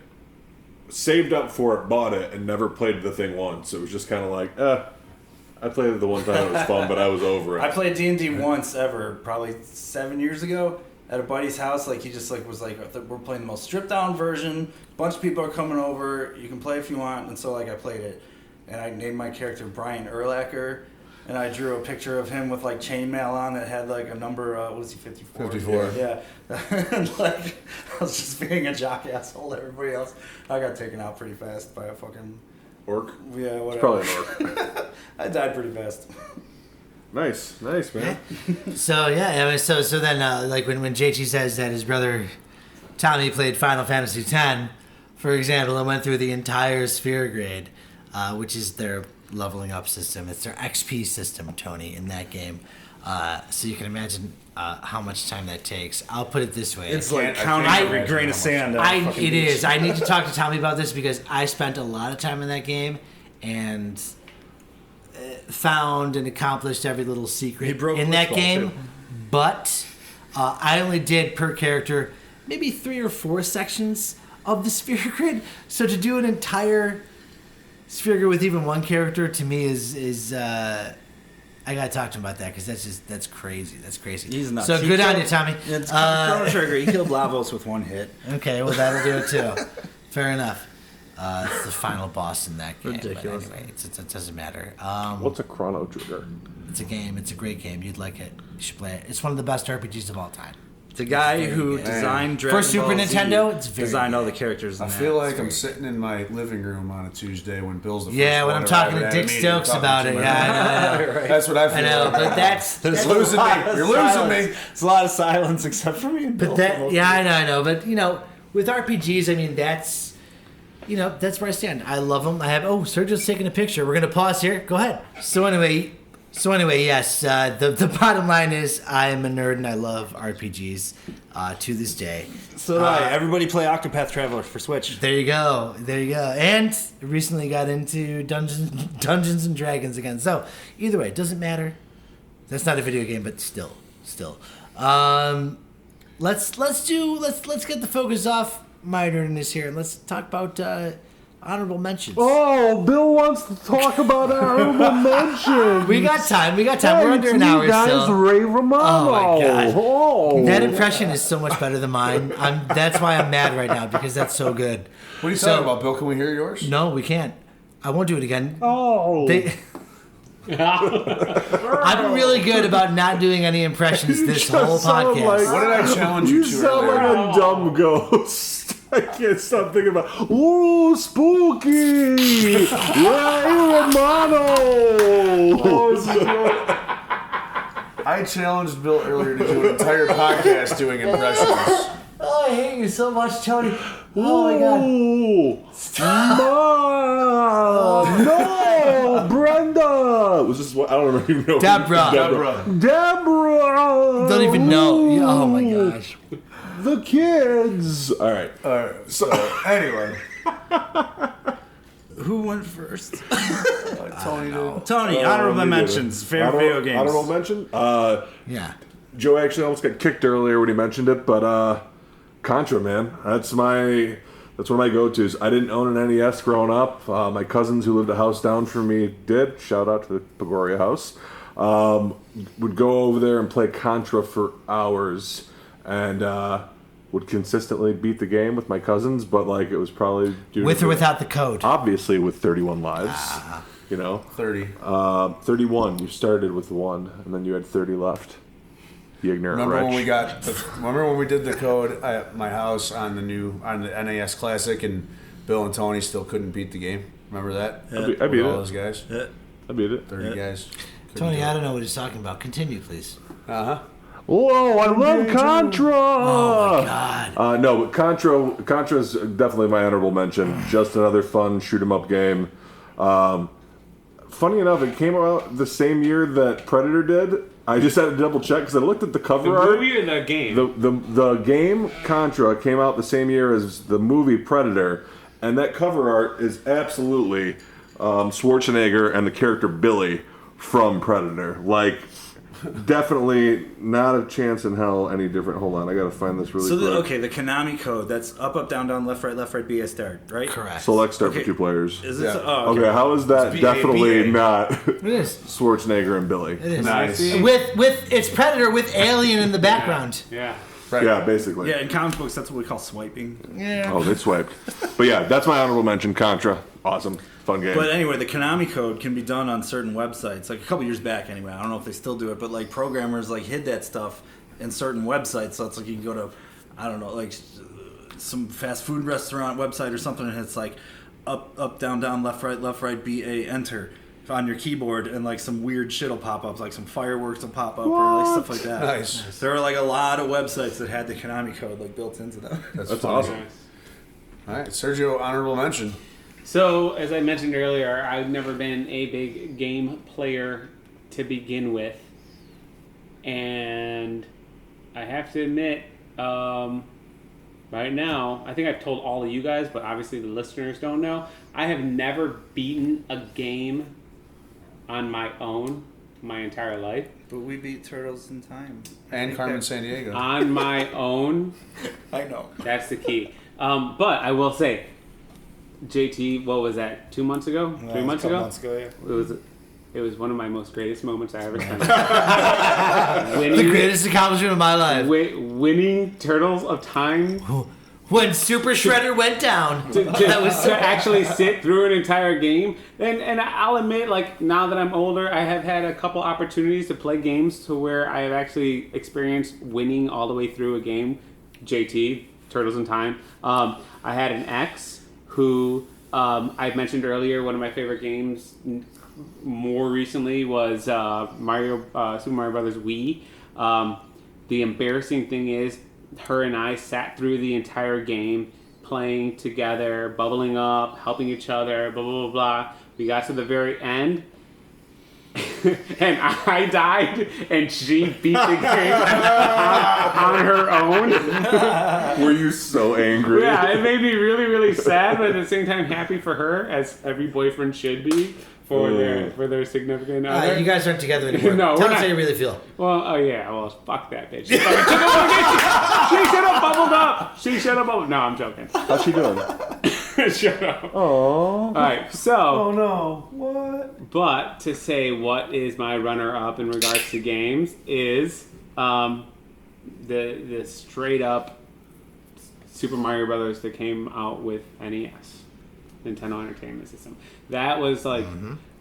Saved up for it, bought it, and never played the thing once. It was just kind of like, I played it the one time, it was fun, but I was over it. I played D&D once ever, probably 7 years ago, at a buddy's house. Like he just like was like, we're playing the most stripped down version. Bunch of people are coming over. You can play if you want. And so like I played it, and I named my character Brian Urlacher. And I drew a picture of him with like chainmail on that had like a number. What was he? 54. 54. Yeah. And like I was just being a jock asshole to everybody else. I got taken out pretty fast by a fucking Orc? yeah whatever. Probably an orc. I died pretty fast. Nice, man. So yeah, I mean, so then like when JT says that his brother Tommy played Final Fantasy X, for example, and went through the entire sphere grade, which is their leveling up system. It's their XP system, Tony, in that game. So you can imagine how much time that takes. I'll put it this way. It's like I counting can't every imagine grain how of much sand. It is. I need to talk to Tommy about this because I spent a lot of time in that game and found and accomplished every little secret He broke in that Blitzball, game. too. But I only did per character maybe 3 or 4 sections of the sphere grid. So to do an entire sphere grid with even one character to me is I gotta talk to him about that because that's crazy. That's crazy. He's nuts. So He good on killed- you, Tommy. It's Chrono Trigger. He killed Lavos with one hit. Okay, well that'll do it too. Fair enough. It's the final boss in that game. Ridiculous. But anyway, it doesn't matter. What's a Chrono Trigger? It's a game. It's a great game. You'd like it. You should play it. It's one of the best RPGs of all time. The guy who designed Dragon For Super Ball Z Nintendo, it's very designed all the good. characters. In I that. feel like I'm sitting in my living room on a Tuesday when Bill's the first Yeah, when one I'm to talking arrive to at Dick a meeting, Stokes talking about to it. my Yeah, mom. I know. That's what I feel. I know, like. but that's You're losing me. You're losing me. It's a lot of silence except for me. And Bill But for that, most yeah, of it. I know. But with RPGs, I mean, that's where I stand. I love them. I have. Oh, Sergio's taking a picture. We're gonna pause here. Go ahead. So anyway, yes. The bottom line is, I am a nerd and I love RPGs to this day. So did I. Everybody play Octopath Traveler for Switch. There you go. And recently got into Dungeons and Dragons again. So either way, it doesn't matter. That's not a video game, but still. Let's get the focus off my nerdiness here and let's talk about honorable mentions. Oh, Bill wants to talk about honorable mentions. We got time. We're under an hour still. Ray Romano. Oh my god. Oh. That impression is so much better than mine. That's why I'm mad right now because that's so good. What are you talking about, Bill? Can we hear yours? No, we can't. I won't do it again. Oh. I'm really good about not doing any impressions this whole sound podcast. like- What did I challenge you to? sound earlier? like a dumb ghost. I can't stop thinking about. Ooh, spooky! Ray Romano. I challenged Bill earlier to do an entire podcast doing impressions. Oh, I hate you so much, Tony. Oh my god. Mom! No, Brenda. Was this what? I don't even know. Deborah. Deborah. Don't even know. Oh my gosh. The kids. All right. So anyway, Who went first? Tony did. Tony, honorable we did mentions. it. Favorite video games. Honorable mention. Yeah. Joe actually almost got kicked earlier when he mentioned it, but Contra, man, that's one of my go-tos. I didn't own an NES growing up. My cousins who lived a house down from me did. Shout out to the Pagoria house. Would go over there and play Contra for hours, and would consistently beat the game with my cousins. But like it was probably due With to or without the code. obviously with 31 lives. You know, 30. 31. You started with 1, and then you had 30 left. The ignorant Remember when wretch. we did the code at my house on the NAS Classic, and Bill and Tony still couldn't beat the game? Remember that? I beat With all it. those guys, I beat it. 30 guys. Tony, I don't know what he's talking about. Continue, please. Whoa, I love Contra! Oh my god. No, but Contra is definitely my honorable mention. Just another fun shoot 'em up game. Funny enough, it came out the same year that Predator did. I just had to double check because I looked at the cover The art. movie or the game? The game Contra came out the same year as the movie Predator, and that cover art is absolutely Schwarzenegger and the character Billy from Predator. Like, definitely not a chance in hell any different. Hold on, I gotta find this really So quick. the Konami code, that's up, down, left, right, B, A start, right? Correct. Select start Okay. for 2 players. Is this? Yeah. Oh, Okay, how is that It's definitely BA. not It is. Schwarzenegger and Billy? It is. Nice. With it's Predator with Alien in the background. Yeah. Right. Yeah, basically. Yeah, in comic books, that's what we call swiping. Yeah. Oh, they swiped. But yeah, that's my honorable mention. Contra, awesome, fun game. But anyway, the Konami code can be done on certain websites. Like a couple years back, anyway. I don't know if they still do it, but like programmers like hid that stuff in certain websites. So it's like you can go to, I don't know, like some fast food restaurant website or something, and it's like up, down, left, right, B, A, enter on your keyboard, and like some weird shit will pop up, like some fireworks will pop up or like stuff like that. Nice. There are like a lot of websites that had the Konami code like built into them. That's That's funny. awesome. All right, Sergio, honorable mention. So, as I mentioned earlier, I've never been a big game player to begin with. And I have to admit, right now, I think I've told all of you guys, but obviously the listeners don't know, I have never beaten a game on my own my entire life. But we beat Turtles in Time. And Carmen Sandiego. On my own, I know. that's the key. But I will say, JT, what was that? 2 months ago? 3 months ago? It was one of my most greatest moments I ever spent. The greatest accomplishment of my life. Winning Turtles of Time When Super Shredder went down. That was so to actually sit through an entire game. And I'll admit, like, now that I'm older, I have had a couple opportunities to play games to where I have actually experienced winning all the way through a game. JT, Turtles in Time. I had an ex who I mentioned earlier, one of my favorite games more recently was Super Mario Brothers Wii. The embarrassing thing is, her and I sat through the entire game, playing together, bubbling up, helping each other, blah, blah, blah, blah. We got to the very end, and I died, and she beat the game on her own. Were you so angry? Yeah, it made me really, really sad, but at the same time happy for her, as every boyfriend should be for their significant other. You guys aren't together anymore. No, Tell we're us how not. you really feel. Well, oh yeah, well, fuck that bitch. She should have bubbled up. She should have bubbled. No, I'm joking. How's she doing? Shut up. Oh. All right, so. Oh no. What? But to say what is my runner-up in regards to games is the straight up Super Mario Brothers that came out with NES, Nintendo Entertainment System. That was like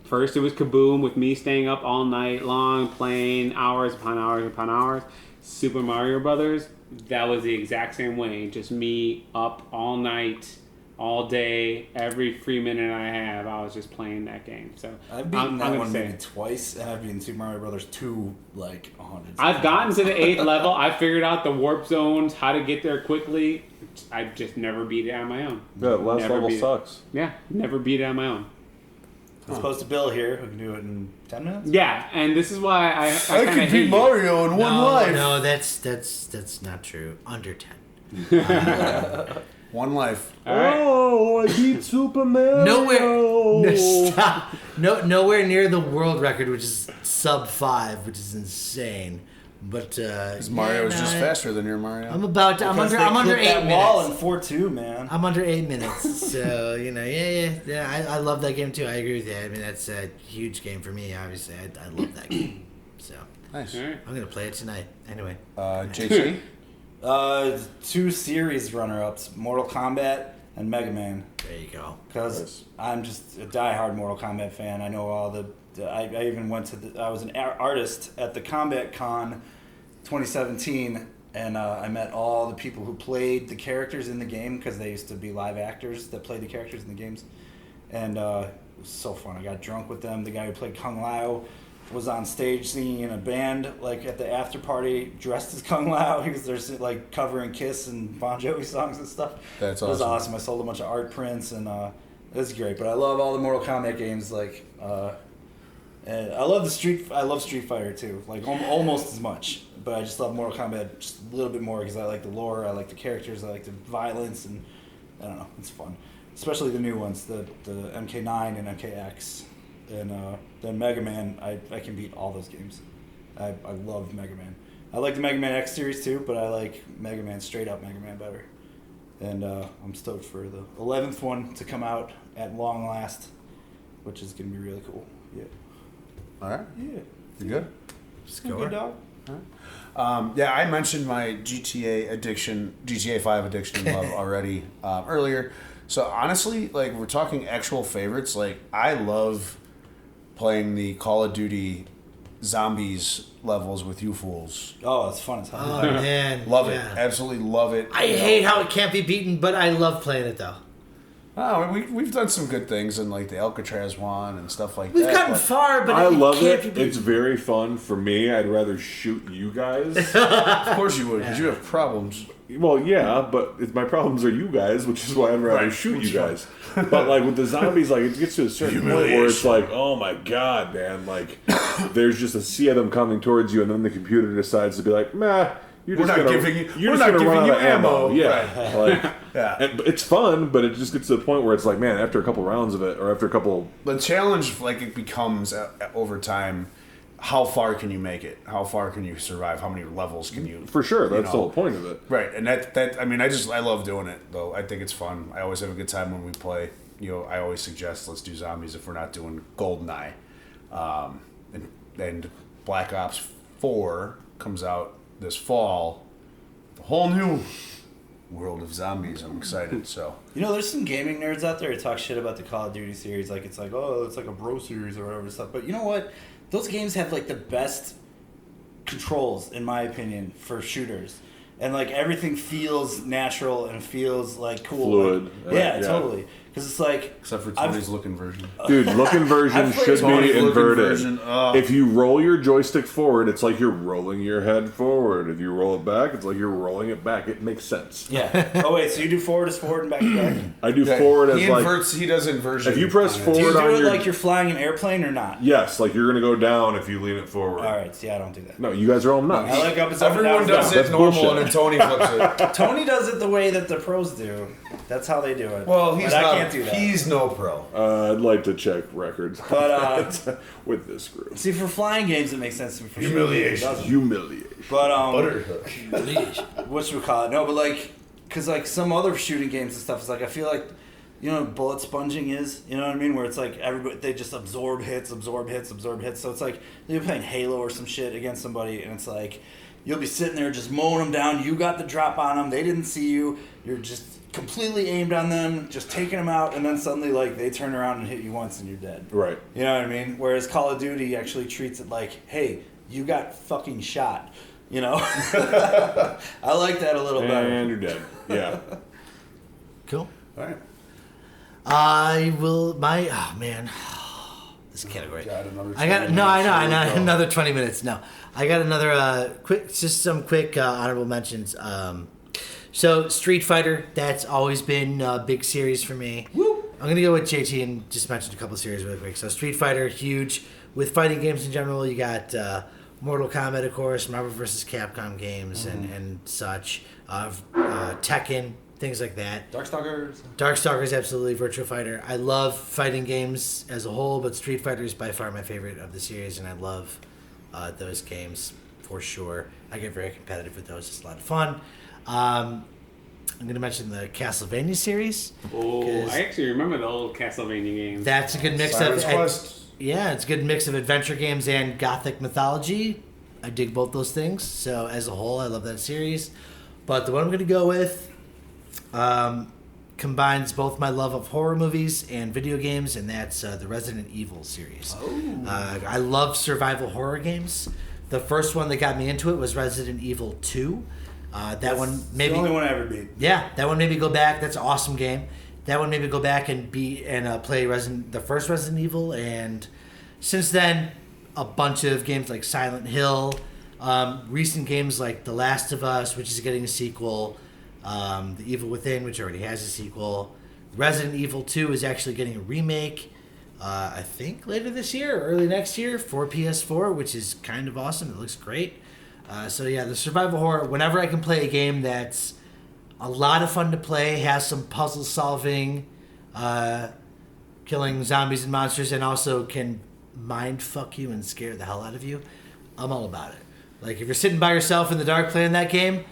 first it was Kaboom with me staying up all night long playing hours upon hours upon hours. Super Mario Brothers, that was the exact same way, just me up all night. All day, every free minute I have, I was just playing that game. So I've beaten I'm that gonna one say- maybe twice, and I've beaten Super Mario Brothers 2 like 100. I've gotten to the 8th level. I figured out the warp zones, how to get there quickly. I just never beat it on my own. Yeah, last Never level beat it. sucks. Yeah, never beat it on my own. As opposed to Bill here, who can do it in 10 minutes. Yeah, and this is why I kind of hate you. Mario in No, that's not true. Under 10. One life. All right. Oh, I beat Superman. Nowhere. Stop. Nowhere near the world record, which is sub 5, which is insane. But Mario is yeah, just no, faster than your Mario. I'm Because under they clipped 8 that wall minutes. in 4-2, man. I'm under 8 minutes, so yeah. I love that game too. I agree with you. I mean, that's a huge game for me. Obviously, I love that game. So Nice. All right. I'm gonna play it tonight. Anyway, JC? 2 series runner-ups, Mortal Kombat and Mega Man. there you go. Because Nice. I'm just a diehard Mortal Kombat fan. I know all I even went to I was an artist at the Combat Con 2017, and I met all the people who played the characters in the game because they used to be live actors that played the characters in the games. And it was so fun. I got drunk with them. The guy who played Kung Lao was on stage singing in a band, like at the after party, dressed as Kung Lao. He was there, like covering Kiss and Bon Jovi songs and stuff. That's It was awesome. awesome. I sold a bunch of art prints, and it was great. But I love all the Mortal Kombat games. Like, and I love I love Street Fighter too. Like almost as much. But I just love Mortal Kombat just a little bit more because I like the lore, I like the characters, I like the violence, and I don't know, it's fun. Especially the new ones, the MK9 and MKX. And then Mega Man, I can beat all those games. I love Mega Man. I like the Mega Man X series too, but I like Mega Man, straight up Mega Man better. And I'm stoked for the 11th one to come out at long last, which is going to be really cool. Yeah. All right. Yeah. You good? You good, dog? Yeah, I mentioned my GTA 5 addiction and love already earlier. So honestly, like we're talking actual favorites. Like I love playing the Call of Duty Zombies levels with you fools. Oh, it's fun as hell. Oh man, Love yeah. it. Absolutely love it. I hate how it can't be beaten, but I love playing it though. Oh, we've done some good things in like the Alcatraz one and stuff like We've that. gotten but- far, but I it love can't it. be It's beaten. very fun for me. I'd rather shoot you guys. Of course you would, because you have problems. Well, yeah, but my problems are you guys, which is why I'd rather Right, shoot which you guys. But like with the zombies, like it gets to a certain point where it's like, oh my god, man! Like there's just a sea of them coming towards you, and then the computer decides to be like, meh. You're We're just not gonna, giving you- you're we're just not gonna run giving out you of ammo. ammo. Yeah, like Yeah. and it's fun, but it just gets to the point where it's like, man, after a couple rounds of it, or after a couple, The challenge, like it becomes over time, how far can you make it? How far can you survive? How many levels can you? for sure, that's know. the whole point of it. Right, and that I mean, I love doing it though. I think it's fun. I always have a good time when we play. You know, I always suggest let's do zombies if we're not doing GoldenEye, and Black Ops 4 comes out this fall. A whole new world of zombies. I'm excited. So You know, there's some gaming nerds out there who talk shit about the Call of Duty series. Like, it's like, oh, it's like a bro series or whatever stuff. But you know what? Those games have, like, the best controls, in my opinion, for shooters. And, like, everything feels natural and feels, like, cool. Fluid. Like, yeah, Yeah. totally. Because it's like... except for I've- Tony's looking version. Dude, looking version I've played should Tony's be looking inverted. version, If you roll your joystick forward, it's like you're rolling your head forward. If you roll it back, it's like you're rolling it back. It makes sense. Yeah. Oh, wait, so you do forward as forward and back to back? I do forward as he like inverts. He does inversion. if you press on it. forward Do you do on it your like you're flying an airplane or not? yes, like you're gonna go down if you lean it forward. All right, see, I don't do that. No, you guys are all nuts. I like up and Everyone does That's it normal, bullshit. and then Tony flips it. Tony does it the way that the pros do. That's how they do it. Well, he's But not. I can't do that. He's no pro. I'd like to check records But, with this group. See, for flying games, it makes sense to me. For Humiliation. Shooting, it doesn't. Humiliation. But Butterhook. what should we call it? No, but like, cause like some other shooting games and stuff is like I feel like you know what bullet sponging is? You know what I mean? Where it's like everybody, they just absorb hits. So it's like you're playing Halo or some shit against somebody, and it's like you'll be sitting there just mowing them down. You got the drop on them. They didn't see you. You're just completely aimed on them, just taking them out, and then suddenly like they turn around and hit you once and you're dead. Right. You know what I mean? Whereas Call of Duty actually treats it like, hey, you got fucking shot. You know? I like that a little better. And you're dead. Yeah. Cool. All right. I will. Oh man, this category. Got another I got 20 no. I know. minutes. Here we go. Another 20 minutes. No, I got another quick. Just some quick honorable mentions. So Street Fighter. That's always been a big series for me. Woo! I'm gonna go with JT and just mention a couple of series really quick. So Street Fighter, huge. With fighting games in general, you got Mortal Kombat, of course, Marvel vs. Capcom games and such. Tekken, things like that. Darkstalkers, absolutely. Virtua Fighter. I love fighting games as a whole, but Street Fighter is by far my favorite of the series, and I love those games for sure. I get very competitive with those. It's a lot of fun. I'm going to mention the Castlevania series. Oh, 'cause I actually remember the old Castlevania games. That's a good mix Simon's of... Quest. Yeah, it's a good mix of adventure games and gothic mythology. I dig both those things. So as a whole, I love that series. But the one I'm going to go with combines both my love of horror movies and video games, and that's the Resident Evil series. I love survival horror games. The first one that got me into it was Resident Evil 2. That one maybe the only one I ever beat. Yeah, that one maybe go back. That's an awesome game. That one maybe go back and play the first Resident Evil, and since then a bunch of games like Silent Hill, recent games like The Last of Us, which is getting a sequel, The Evil Within, which already has a sequel. Resident Evil 2 is actually getting a remake, I think later this year or early next year for PS4, which is kind of awesome. It looks great. So yeah, the survival horror, whenever I can play a game that's a lot of fun to play, has some puzzle solving, killing zombies and monsters, and also can mind fuck you and scare the hell out of you, I'm all about it. Like, if you're sitting by yourself in the dark playing that game,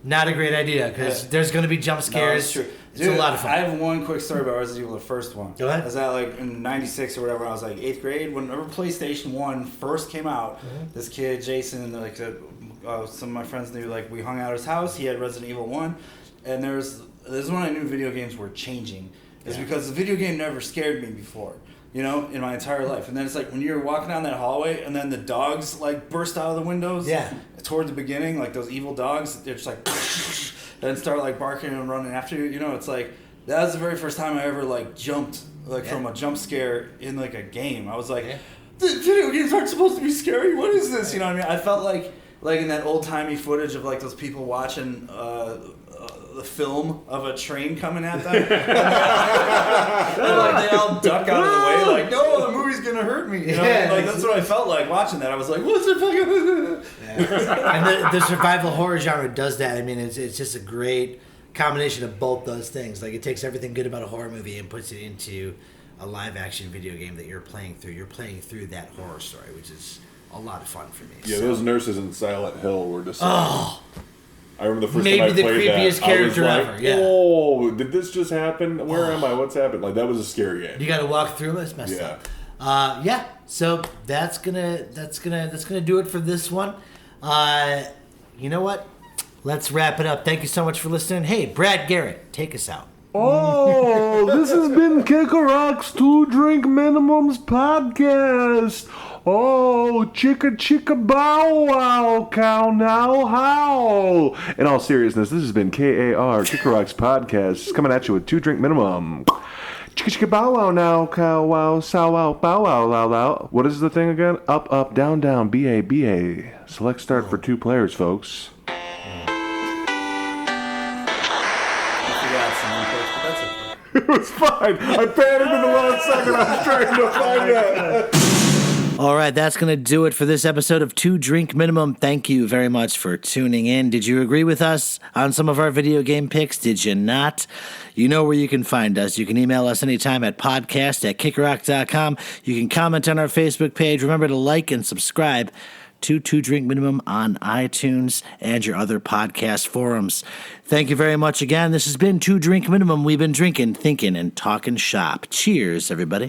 not a great idea, because there's going to be jump scares. No, it's true. It's a lot of fun. I have one quick story about Resident Evil, the first one. Go ahead. Is that like in '96 or whatever? I was like 8th grade. Whenever PlayStation 1 first came out, this kid Jason, like some of my friends knew. Like, we hung out at his house. He had Resident Evil 1, and this is when I knew video games were changing. Is because the video game never scared me before. You know, in my entire life. And then it's like when you're walking down that hallway and then the dogs like burst out of the windows. Yeah. Toward the beginning, like those evil dogs, they're just like, then start like barking and running after you. You know, it's like, that was the very first time I ever like jumped like from a jump scare in like a game. I was like, the video games aren't supposed to be scary. What is this? You know what I mean? I felt like in that old timey footage of like those people watching the film of a train coming at them. And like they all duck out of the way, like, no, the movie's gonna hurt me. You know? Yeah. Like, that's what I felt like watching that. I was like, what's the fucking And the survival horror genre does that. I mean, it's just a great combination of both those things. Like, it takes everything good about a horror movie and puts it into a live action video game that you're playing through. You're playing through that horror story, which is a lot of fun for me. Yeah, So- those nurses in Silent Hill were just. I remember the first Maybe time I the played that, creepiest I character was like, ever, yeah. Oh, did this just happen? Where am I? What's happened? Like, that was a scary game. You got to walk through it. It's messed up. Yeah. So that's gonna do it for this one. You know what? Let's wrap it up. Thank you so much for listening. Hey, Brad Garrett, take us out. Oh, this has been Kicker Rock's 2 Drink Minimums podcast. Oh, chicka chicka bow wow, cow now how. In all seriousness, this has been KAR, Kicker Rock's podcast, coming at you with 2 Drink Minimum. Chicka chicka bow wow now, cow wow, sow wow, bow wow, low low. What is the thing again? Up, up, down, down, BA, BA. Select start for 2 players, folks. It was fine. I panicked in the last second. I was trying to find that. All right, that's going to do it for this episode of 2 Drink Minimum. Thank you very much for tuning in. Did you agree with us on some of our video game picks? Did you not? You know where you can find us. You can email us anytime at podcast@kickerrock.com. You can comment on our Facebook page. Remember to like and subscribe to 2 Drink Minimum on iTunes and your other podcast forums. Thank you very much again. This has been 2 Drink Minimum. We've been drinking, thinking, and talking shop. Cheers, everybody.